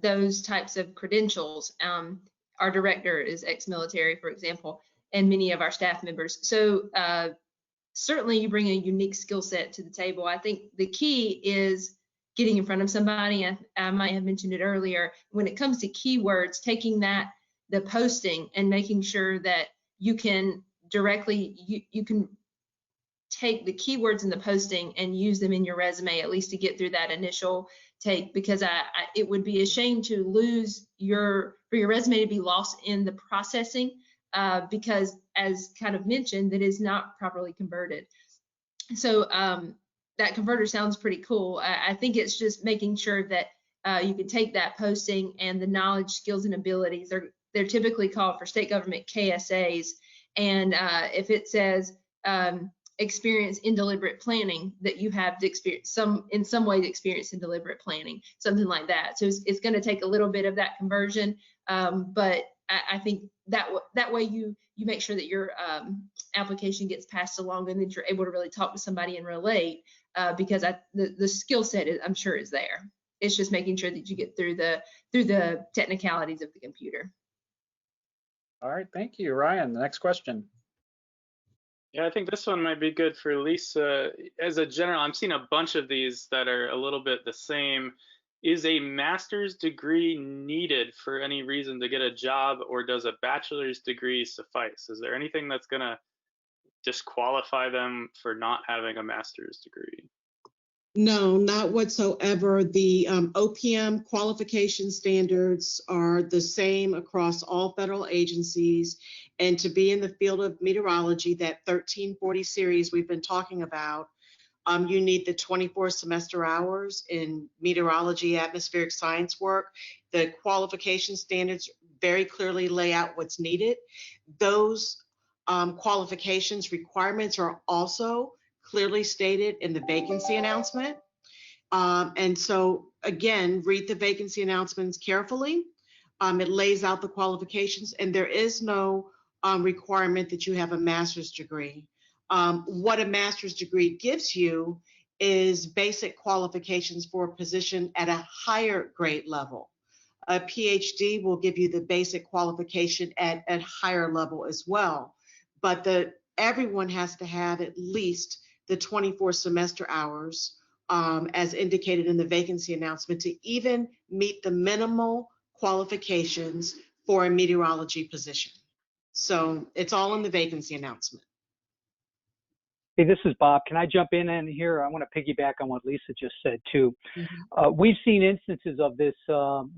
those types of credentials. Our director is ex-military, for example, and many of our staff members. So certainly you bring a unique skill set to the table. I think the key is getting in front of somebody. I might have mentioned it earlier. When it comes to keywords, taking the posting and making sure that you can directly, you can take the keywords in the posting and use them in your resume, at least to get through that initial take, because it would be a shame to lose for your resume to be lost in the processing, because as kind of mentioned, that is not properly converted. So that converter sounds pretty cool. I think it's just making sure that you can take that posting and the knowledge, skills, and abilities. They're typically called for state government KSAs. And if it says experience in deliberate planning, that you have the experience in some way experience in deliberate planning, something like that. So it's going to take a little bit of that conversion, but I think that way you make sure that your application gets passed along and that you're able to really talk to somebody and relate, because the skill set I'm sure is there. It's just making sure that you get through the technicalities of the computer.
All right, thank you, Ryan. The next question.
Yeah, I think this one might be good for Lisa. As a general, I'm seeing a bunch of these that are a little bit the same. is a master's degree needed for any reason to get a job, or does a bachelor's degree suffice? Is there anything that's going to disqualify them for not having a master's degree?
No, not whatsoever. The OPM qualification standards are the same across all federal agencies. And to be in the field of meteorology, that 1340 series we've been talking about, you need the 24 semester hours in meteorology, atmospheric science work. The qualification standards very clearly lay out what's needed. Those qualifications requirements are also clearly stated in the vacancy announcement. And so again, read the vacancy announcements carefully. It lays out the qualifications, and there is no requirement that you have a master's degree. What a master's degree gives you is basic qualifications for a position at a higher grade level. A PhD will give you the basic qualification at a higher level as well. But everyone has to have at least the 24 semester hours as indicated in the vacancy announcement to even meet the minimal qualifications for a meteorology position. So it's all in the vacancy announcement.
Hey, this is Bob. Can I jump in here? I want to piggyback on what Lisa just said too. We've seen instances of this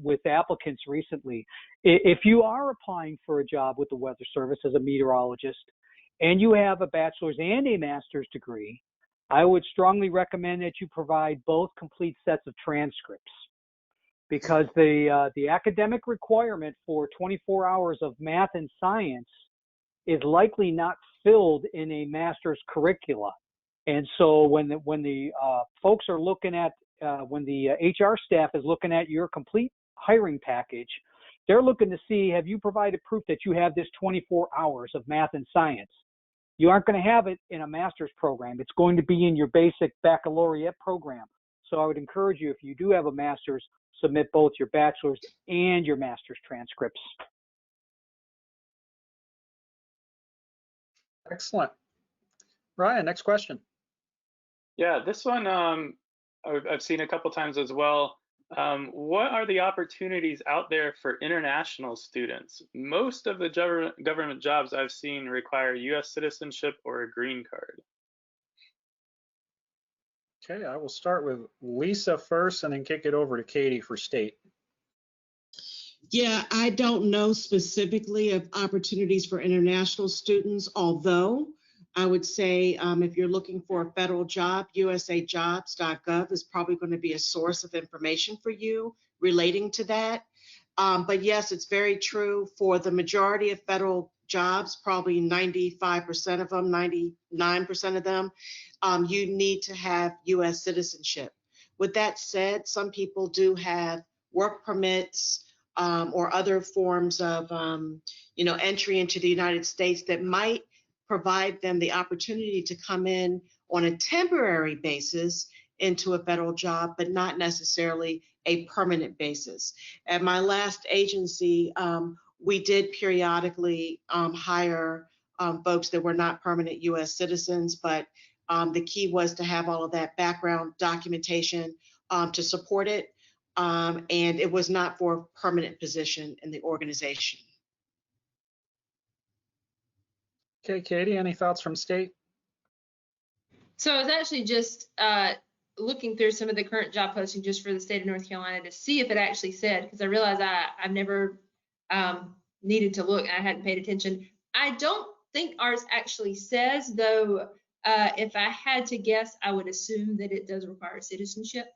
with applicants recently. If you are applying for a job with the Weather Service as a meteorologist and you have a bachelor's and a master's degree, I would strongly recommend that you provide both complete sets of transcripts, because the academic requirement for 24 hours of math and science is likely not filled in a master's curricula. And so when the folks are looking at, when the HR staff is looking at your complete hiring package, they're looking to see, have you provided proof that you have this 24 hours of math and science? You aren't going to have it in a master's program. It's going to be in your basic baccalaureate program. So I would encourage you, if you do have a master's, submit both your bachelor's and your master's transcripts.
Excellent. Ryan, next question.
Yeah, this one I've seen a couple times as well. What are the opportunities out there for international students? Most of the government jobs I've seen require U.S. citizenship or a green card.
Okay, I will start with Lisa first and then kick it over to Katie for state.
Yeah, I don't know specifically of opportunities for international students, although I would say if you're looking for a federal job, usajobs.gov is probably going to be a source of information for you relating to that. But yes, it's very true for the majority of federal jobs, probably 95% of them, 99% of them, you need to have US citizenship. With that said, some people do have work permits or other forms of entry into the United States that might provide them the opportunity to come in on a temporary basis into a federal job, but not necessarily a permanent basis. At my last agency, we did periodically hire folks that were not permanent US citizens, but the key was to have all of that background documentation to support it. And it was not for a permanent position in the organization.
Okay, Katie, any thoughts from state?
So I was actually just looking through some of the current job postings just for the state of North Carolina to see if it actually said, because I realized I've never needed to look and I hadn't paid attention. I don't think ours actually says, though, if I had to guess, I would assume that it does require citizenship.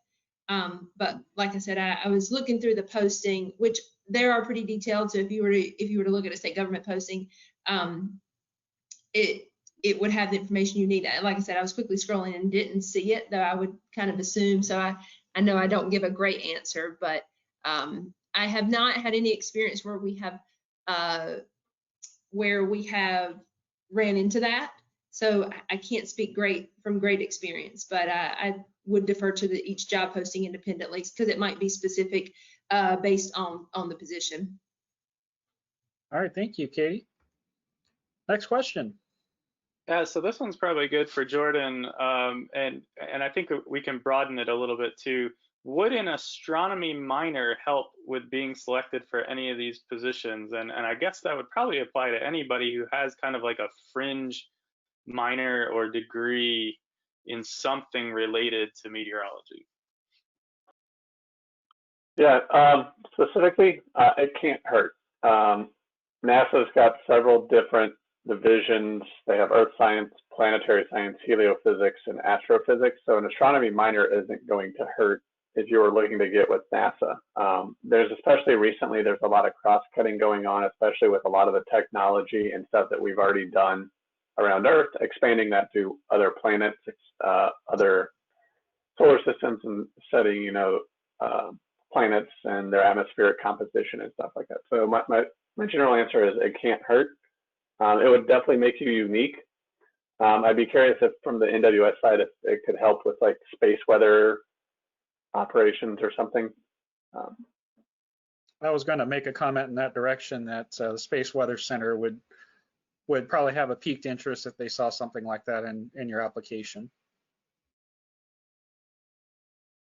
But like I said, I was looking through the posting, which there are pretty detailed. So if you were to look at a state government posting, it would have the information you need. Like I said, I was quickly scrolling and didn't see it, though I would kind of assume. So I know I don't give a great answer, but I have not had any experience where we have ran into that. So I can't speak from great experience, but I would defer to each job posting independently because it might be specific based on the position.
All right, thank you, Katie. Next question.
Yeah, so this one's probably good for Jordan, and I think we can broaden it a little bit too. would an astronomy minor help with being selected for any of these positions? And I guess that would probably apply to anybody who has kind of like a fringe minor or degree in something related to meteorology.
Yeah, specifically, it can't hurt. NASA's got several different divisions. They have earth science, planetary science, heliophysics, and astrophysics. So an astronomy minor isn't going to hurt if you were looking to get with NASA. There's especially recently, there's a lot of cross-cutting going on, especially with a lot of the technology and stuff that we've already done around Earth, expanding that to other planets, other solar systems, and studying, you know, planets and their atmospheric composition and stuff like that. So my general answer is it can't hurt. It would definitely make you unique. I'd be curious if from the NWS side, if it could help with like space weather operations or something.
I was going to make a comment in that direction that the Space Weather Center would probably have a piqued interest if they saw something like that in your application.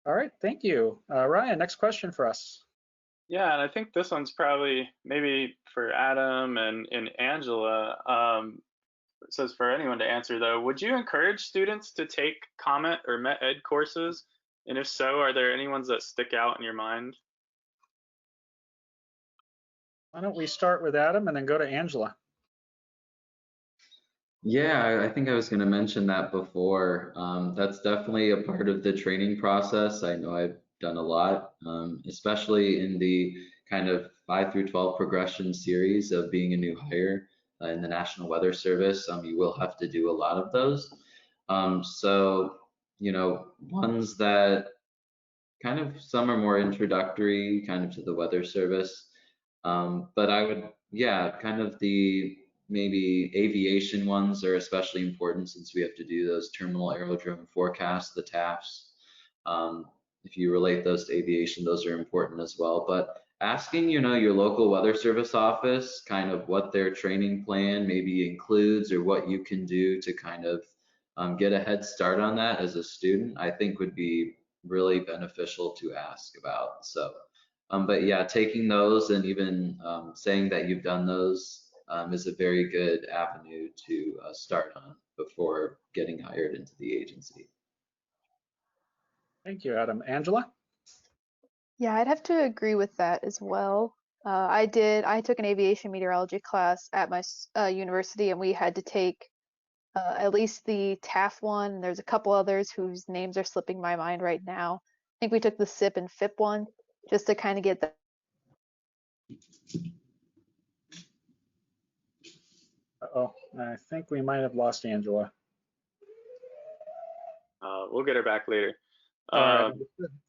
All right, thank you. Ryan, next question for us.
Yeah, and I think this one's probably maybe for Adam and Angela. It says for anyone to answer though, would you encourage students to take COMET or Met Ed courses? And if so, are there any ones that stick out in your mind?
Why don't we start with Adam and then go to Angela?
Yeah, I think I was going to mention that before. That's definitely a part of the training process. I know I've done a lot, especially in the kind of 5 through 12 progression series of being a new hire in the National Weather Service. You will have to do a lot of those. So, you know, ones that kind of some are more introductory kind of to the Weather Service. But I would, yeah, kind of the maybe aviation ones are especially important since we have to do those terminal aerodrome forecasts, the TAFs. If you relate those to aviation, those are important as well. But asking, you know, your local weather service office kind of what their training plan maybe includes or what you can do to kind of get a head start on that as a student, I think would be really beneficial to ask about. So, but yeah, taking those and even saying that you've done those is a very good avenue to start on before getting hired into the agency.
Thank you, Adam. Angela?
Yeah, I'd have to agree with that as well. I took an aviation meteorology class at my university, and we had to take at least the TAF one. There's a couple others whose names are slipping my mind right now. I think we took the SIP and FIP one just to kind of get that.
Uh-oh, I think we might have lost Angela.
We'll get her back later.
All right.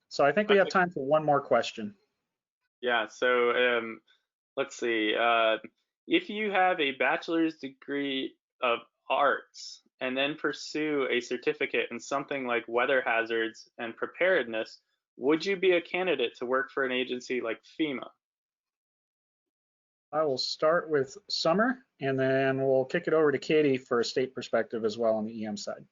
So I think we have time for one more question.
Yeah, so let's see. If you have a bachelor's degree of arts and then pursue a certificate in something like weather hazards and preparedness, would you be a candidate to work for an agency like Fema?
I will start with Summer, and then we'll kick it over to Katie for a state perspective as well on the EM side.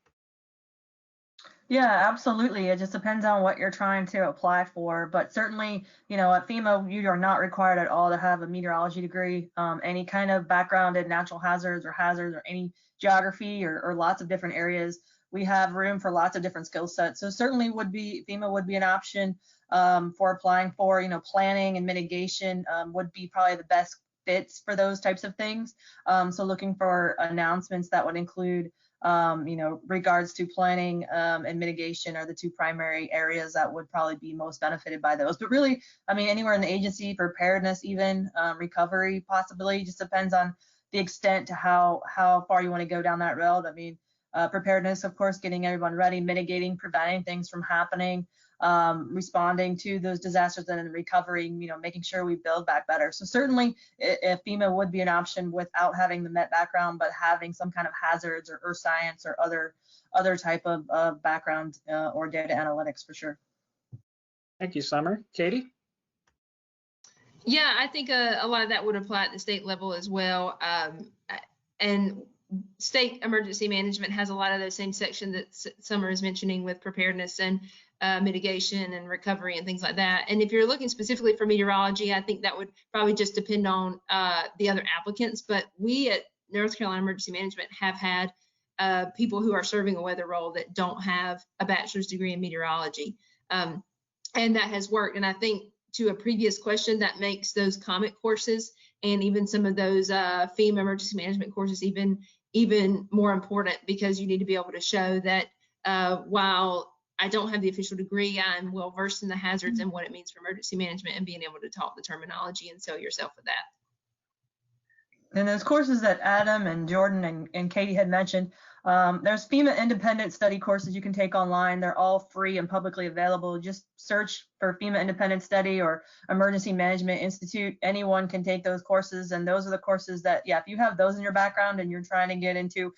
Yeah, absolutely. It just depends on what you're trying to apply for. But certainly, you know, at FEMA, you are not required at all to have a meteorology degree. Any kind of background in natural hazards or any geography or lots of different areas. We have room for lots of different skill sets. So certainly FEMA would be an option for applying for, you know, planning and mitigation would be probably the best fits for those types of things. So looking for announcements that would include you know, regards to planning and mitigation are the two primary areas that would probably be most benefited by those. But really, I mean, anywhere in the agency, preparedness, even recovery possibility, just depends on the extent to how far you want to go down that road. I mean, preparedness, of course, getting everyone ready, mitigating, preventing things from happening, responding to those disasters, and then recovering, you know, making sure we build back better. So certainly if FEMA would be an option without having the MET background, but having some kind of hazards or earth science or other type of background or data analytics for sure.
Thank you, Summer. Katie?
Yeah, I think a lot of that would apply at the state level as well. And state emergency management has a lot of those same sections that Summer is mentioning with preparedness. And mitigation and recovery and things like that. And if you're looking specifically for meteorology, I think that would probably just depend on the other applicants. But we at North Carolina Emergency Management have had people who are serving a weather role that don't have a bachelor's degree in meteorology. And that has worked. And I think to a previous question, that makes those COMET courses and even some of those FEMA emergency management courses even more important, because you need to be able to show that while I don't have the official degree, I'm well versed in the hazards and what it means for emergency management, and being able to talk the terminology and sell yourself with that.
And those courses that Adam and Jordan and Katie had mentioned, there's FEMA independent study courses you can take online. They're all free and publicly available. Just search for FEMA independent study or Emergency Management Institute. Anyone can take those courses, and those are the courses that, yeah, if you have those in your background and you're trying to get into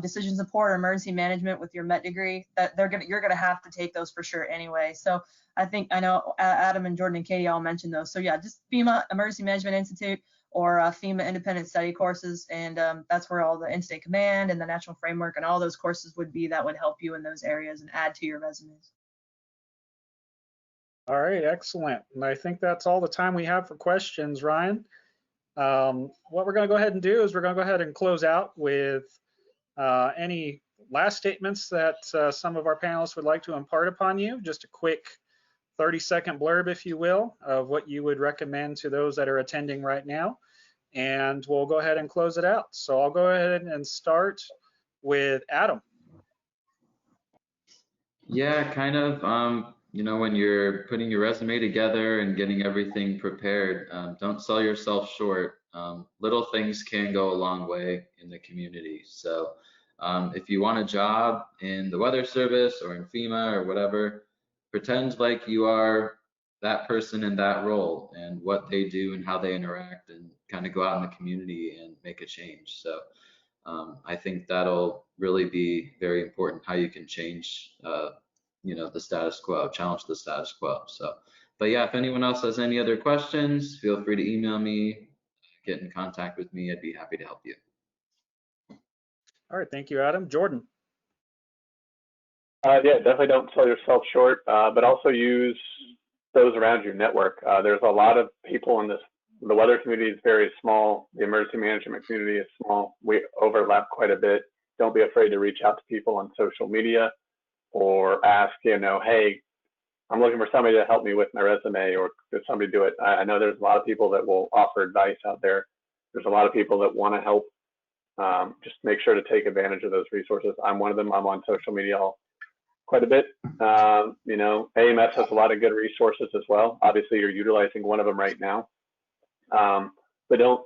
decision support or emergency management with your MET degree, that you're gonna have to take those for sure anyway. So I know Adam and Jordan and Katie all mentioned those. So yeah, just FEMA Emergency Management Institute or FEMA independent study courses, and that's where all the incident command and the national framework and all those courses would be that would help you in those areas and add to your resumes.
All right, excellent. And I think that's all the time we have for questions, Ryan. What we're going to go ahead and do is we're going to go ahead and close out with any last statements that some of our panelists would like to impart upon you. Just a quick 30-second blurb, if you will, of what you would recommend to those that are attending right now. And we'll go ahead and close it out. So I'll go ahead and start with Adam.
Yeah, kind of, you know, when you're putting your resume together and getting everything prepared, don't sell yourself short. Little things can go a long way in the community. So if you want a job in the Weather Service or in FEMA or whatever, pretend like you are that person in that role and what they do and how they interact, and kind of go out in the community and make a change. So I think that'll really be very important, how you can change, you know, the status quo, challenge the status quo. So, but yeah, if anyone else has any other questions, feel free to email me, get in contact with me. I'd be happy to help you.
All right, thank you, Adam. Jordan.
Yeah, definitely don't sell yourself short, but also use those around your network. There's a lot of people in this. The weather community is very small. The emergency management community is small. We overlap quite a bit. Don't be afraid to reach out to people on social media or ask, you know, hey, I'm looking for somebody to help me with my resume, or could somebody do it? I know there's a lot of people that will offer advice out there. There's a lot of people that want to help. Just make sure to take advantage of those resources. I'm one of them. I'm on social media quite a bit. You know, AMS has a lot of good resources as well. Obviously, you're utilizing one of them right now. But don't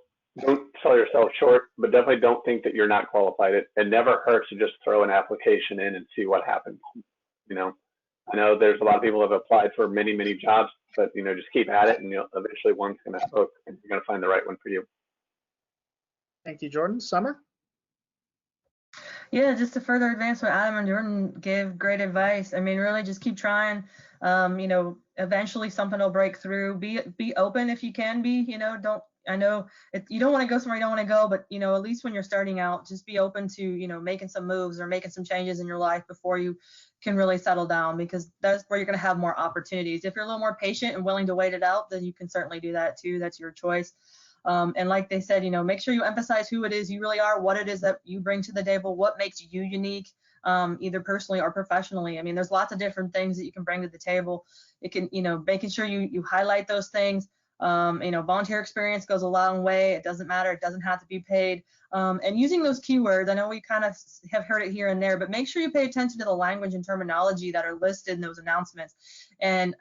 sell yourself short, but definitely don't think that you're not qualified. It never hurts to just throw an application in and see what happens. You know, I know there's a lot of people that have applied for many, many jobs, but, you know, just keep at it, and you'll eventually one's going to hook, and you're going to find the right one for you.
Thank you, Jordan. Summer?
Yeah, just to further advance what Adam and Jordan gave great advice. I mean, really just keep trying. You know, eventually something will break through. Be open if you can be, you know, I know you don't want to go somewhere you don't want to go, but, you know, at least when you're starting out, just be open to, you know, making some moves or making some changes in your life before you can really settle down, because that's where you're going to have more opportunities. If you're a little more patient and willing to wait it out, then you can certainly do that too. That's your choice. And like they said, you know, make sure you emphasize who it is you really are, what it is that you bring to the table, what makes you unique, either personally or professionally. I mean, there's lots of different things that you can bring to the table. It can, you know, making sure you highlight those things. You know, volunteer experience goes a long way. It doesn't matter. It doesn't have to be paid. And using those keywords, I know we kind of have heard it here and there, but make sure you pay attention to the language and terminology that are listed in those announcements, and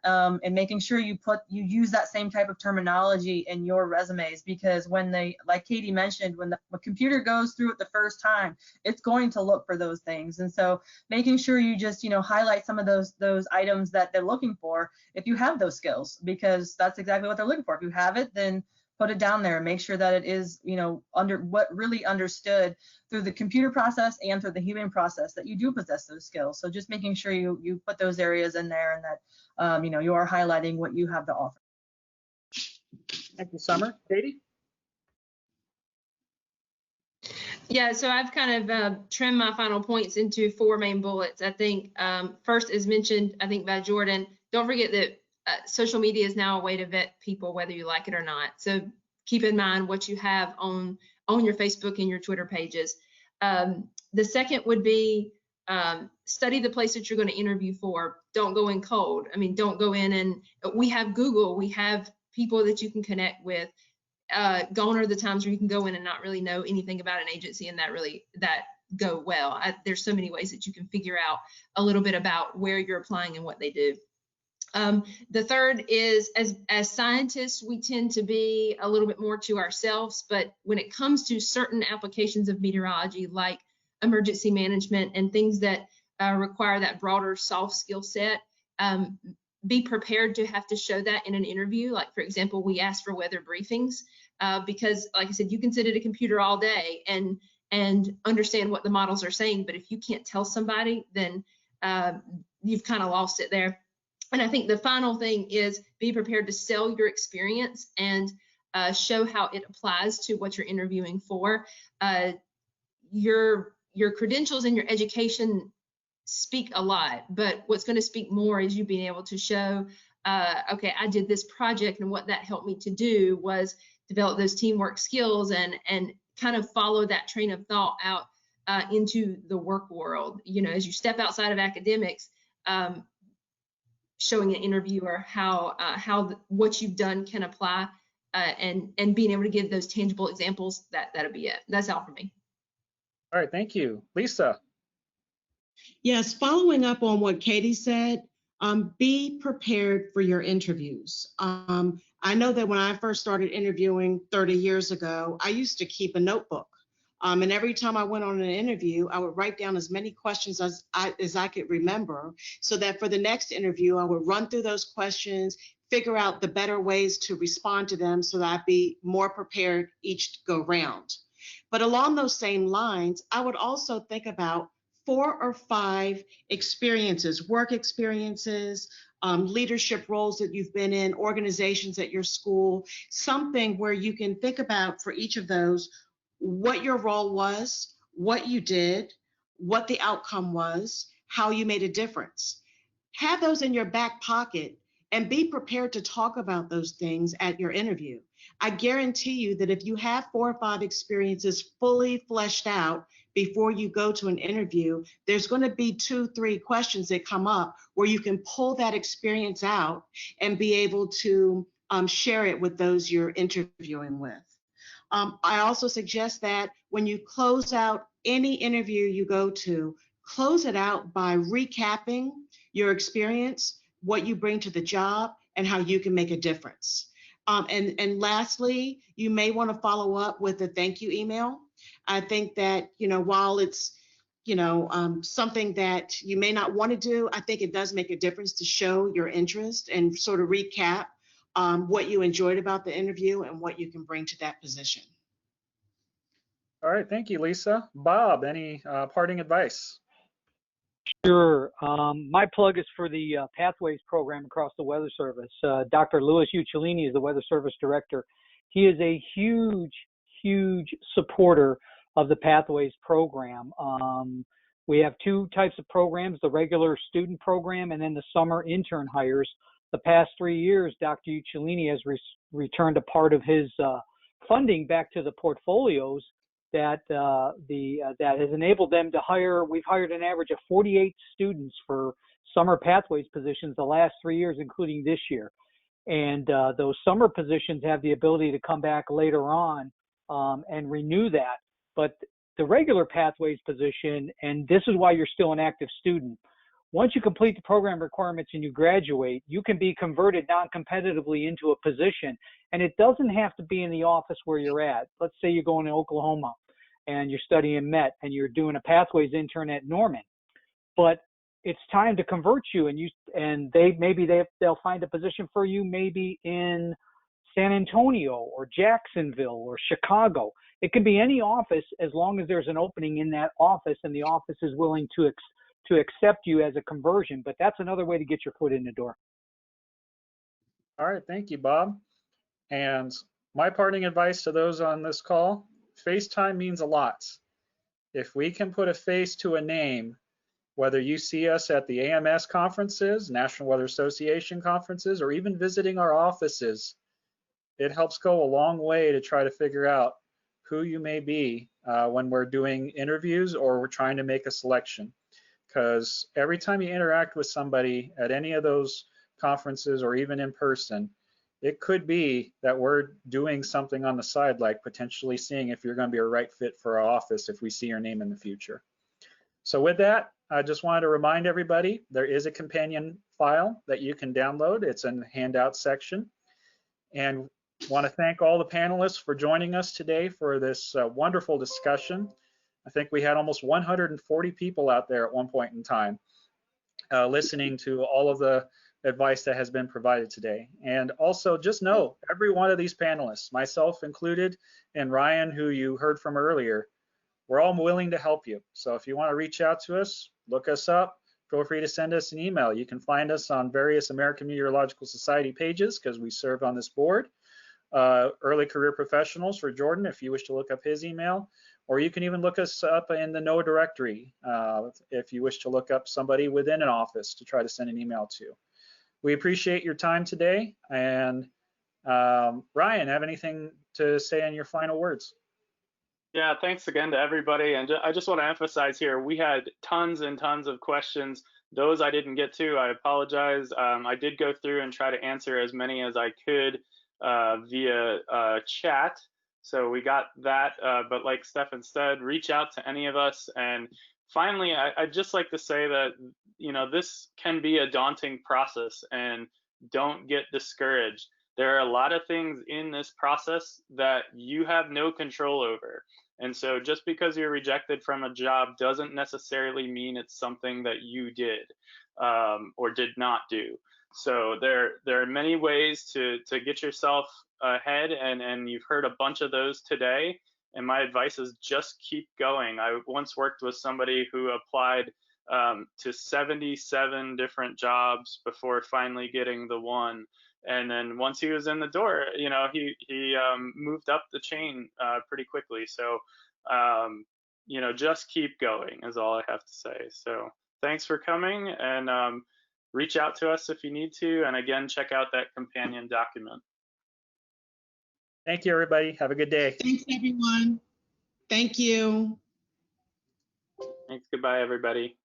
making sure you use that same type of terminology in your resumes, because when they, like Katie mentioned, when the computer goes through it the first time, it's going to look for those things. And so making sure you just, you know, highlight some of those items that they're looking for if you have those skills, because that's exactly what they're looking for. If you have it, then put it down there and make sure that it is, you know, really understood through the computer process and through the human process, that you do possess those skills. So just making sure you put those areas in there, and that, you know, you are highlighting what you have to offer.
Thank you, Summer. Katie?
Yeah, so I've kind of trimmed my final points into 4 main bullets. I think first, as mentioned, I think by Jordan, don't forget that social media is now a way to vet people, whether you like it or not. So keep in mind what you have on your Facebook and your Twitter pages. The second would be study the place that you're going to interview for. Don't go in cold. I mean, don't go in and we have Google, we have people that you can connect with. Gone are the times where you can go in and not really know anything about an agency and that go well. There's so many ways that you can figure out a little bit about where you're applying and what they do. The third is, as scientists, we tend to be a little bit more to ourselves, but when it comes to certain applications of meteorology, like emergency management and things that require that broader soft skill set, be prepared to have to show that in an interview. Like, for example, we ask for weather briefings because, like I said, you can sit at a computer all day and understand what the models are saying, but if you can't tell somebody, then you've kind of lost it there. And I think the final thing is be prepared to sell your experience and show how it applies to what you're interviewing for. Your credentials and your education speak a lot, but what's going to speak more is you being able to show, okay, I did this project and what that helped me to do was develop those teamwork skills and kind of follow that train of thought out into the work world. You know, as you step outside of academics, showing an interviewer how what you've done can apply and being able to give those tangible examples, that'll be it. That's all for me.
All right, thank you. Lisa.
Yes, following up on what Katie said, be prepared for your interviews. I know that when I first started interviewing 30 years ago, I used to keep a notebook. And every time I went on an interview, I would write down as many questions as I could remember, so that for the next interview, I would run through those questions, figure out the better ways to respond to them so that I'd be more prepared each go round. But along those same lines, I would also think about 4 or 5 experiences, work experiences, leadership roles that you've been in, organizations at your school, something where you can think about for each of those what your role was, what you did, what the outcome was, how you made a difference. Have those in your back pocket and be prepared to talk about those things at your interview. I guarantee you that if you have 4 or 5 experiences fully fleshed out before you go to an interview, there's going to be 2, 3 questions that come up where you can pull that experience out and be able to share it with those you're interviewing with. I also suggest that when you close out any interview you go to, close it out by recapping your experience, what you bring to the job, and how you can make a difference. And lastly, you may want to follow up with a thank you email. I think that, while it's, something that you may not want to do, I think it does make a difference to show your interest and sort of recap what you enjoyed about the interview and what you can bring to that position.
All right, thank you, Lisa. Bob, any parting advice?
Sure. My plug is for the Pathways program across the Weather Service. Dr. Louis Uccellini is the Weather Service Director. He is a huge, huge supporter of the Pathways program. We have 2 types of programs, the regular student program and then the summer intern hires. The past 3 years, Dr. Uccellini has returned a part of his funding back to the portfolios that has enabled them to hire. We've hired an average of 48 students for summer Pathways positions the last 3 years, including this year. And those summer positions have the ability to come back later on and renew that. But the regular Pathways position, and this is why you're still an active student, once you complete the program requirements and you graduate, you can be converted non-competitively into a position. And it doesn't have to be in the office where you're at. Let's say you're going to Oklahoma and you're studying Met and you're doing a Pathways intern at Norman. But it's time to convert you, and they'll find a position for you maybe in San Antonio or Jacksonville or Chicago. It can be any office as long as there's an opening in that office and the office is willing to accept you as a conversion. But that's another way to get your foot in the door.
All right, thank you, Bob. And my parting advice to those on this call, FaceTime means a lot. if we can put a face to a name, whether you see us at the AMS conferences, National Weather Association conferences, or even visiting our offices, it helps go a long way to try to figure out who you may be when we're doing interviews or we're trying to make a selection. Because every time you interact with somebody at any of those conferences or even in person, it could be that we're doing something on the side, like potentially seeing if you're going to be a right fit for our office if we see your name in the future. So with that, I just wanted to remind everybody there is a companion file that you can download. It's in the handout section. And want to thank all the panelists for joining us today for this wonderful discussion. I think we had almost 140 people out there at one point in time listening to all of the advice that has been provided today. And also just know every one of these panelists, myself included, and Ryan, who you heard from earlier, we're all willing to help you. So if you want to reach out to us, look us up, feel free to send us an email. You can find us on various American Meteorological Society pages because we serve on this board. Early career professionals for Jordan, if you wish to look up his email, or you can even look us up in the NOAA directory if you wish to look up somebody within an office to try to send an email to. We appreciate your time today. And Ryan, have anything to say in your final words?
Yeah, thanks again to everybody. And I just want to emphasize here, we had tons and tons of questions. Those I didn't get to, I apologize. I did go through and try to answer as many as I could via chat. So we got that, but like Stefan said, reach out to any of us. And finally, I'd just like to say that, you know, this can be a daunting process, and don't get discouraged. There are a lot of things in this process that you have no control over. And so just because you're rejected from a job doesn't necessarily mean it's something that you did or did not do. So there are many ways to get yourself ahead, and you've heard a bunch of those today. And my advice is just keep going. I once worked with somebody who applied to 77 different jobs before finally getting the one. And then once he was in the door, you know, he moved up the chain pretty quickly. So, you know, just keep going is all I have to say. So thanks for coming, and reach out to us if you need to. And again, check out that companion document.
Thank you, everybody. Have a good day.
Thanks, everyone. Thank you.
Thanks. Goodbye, everybody.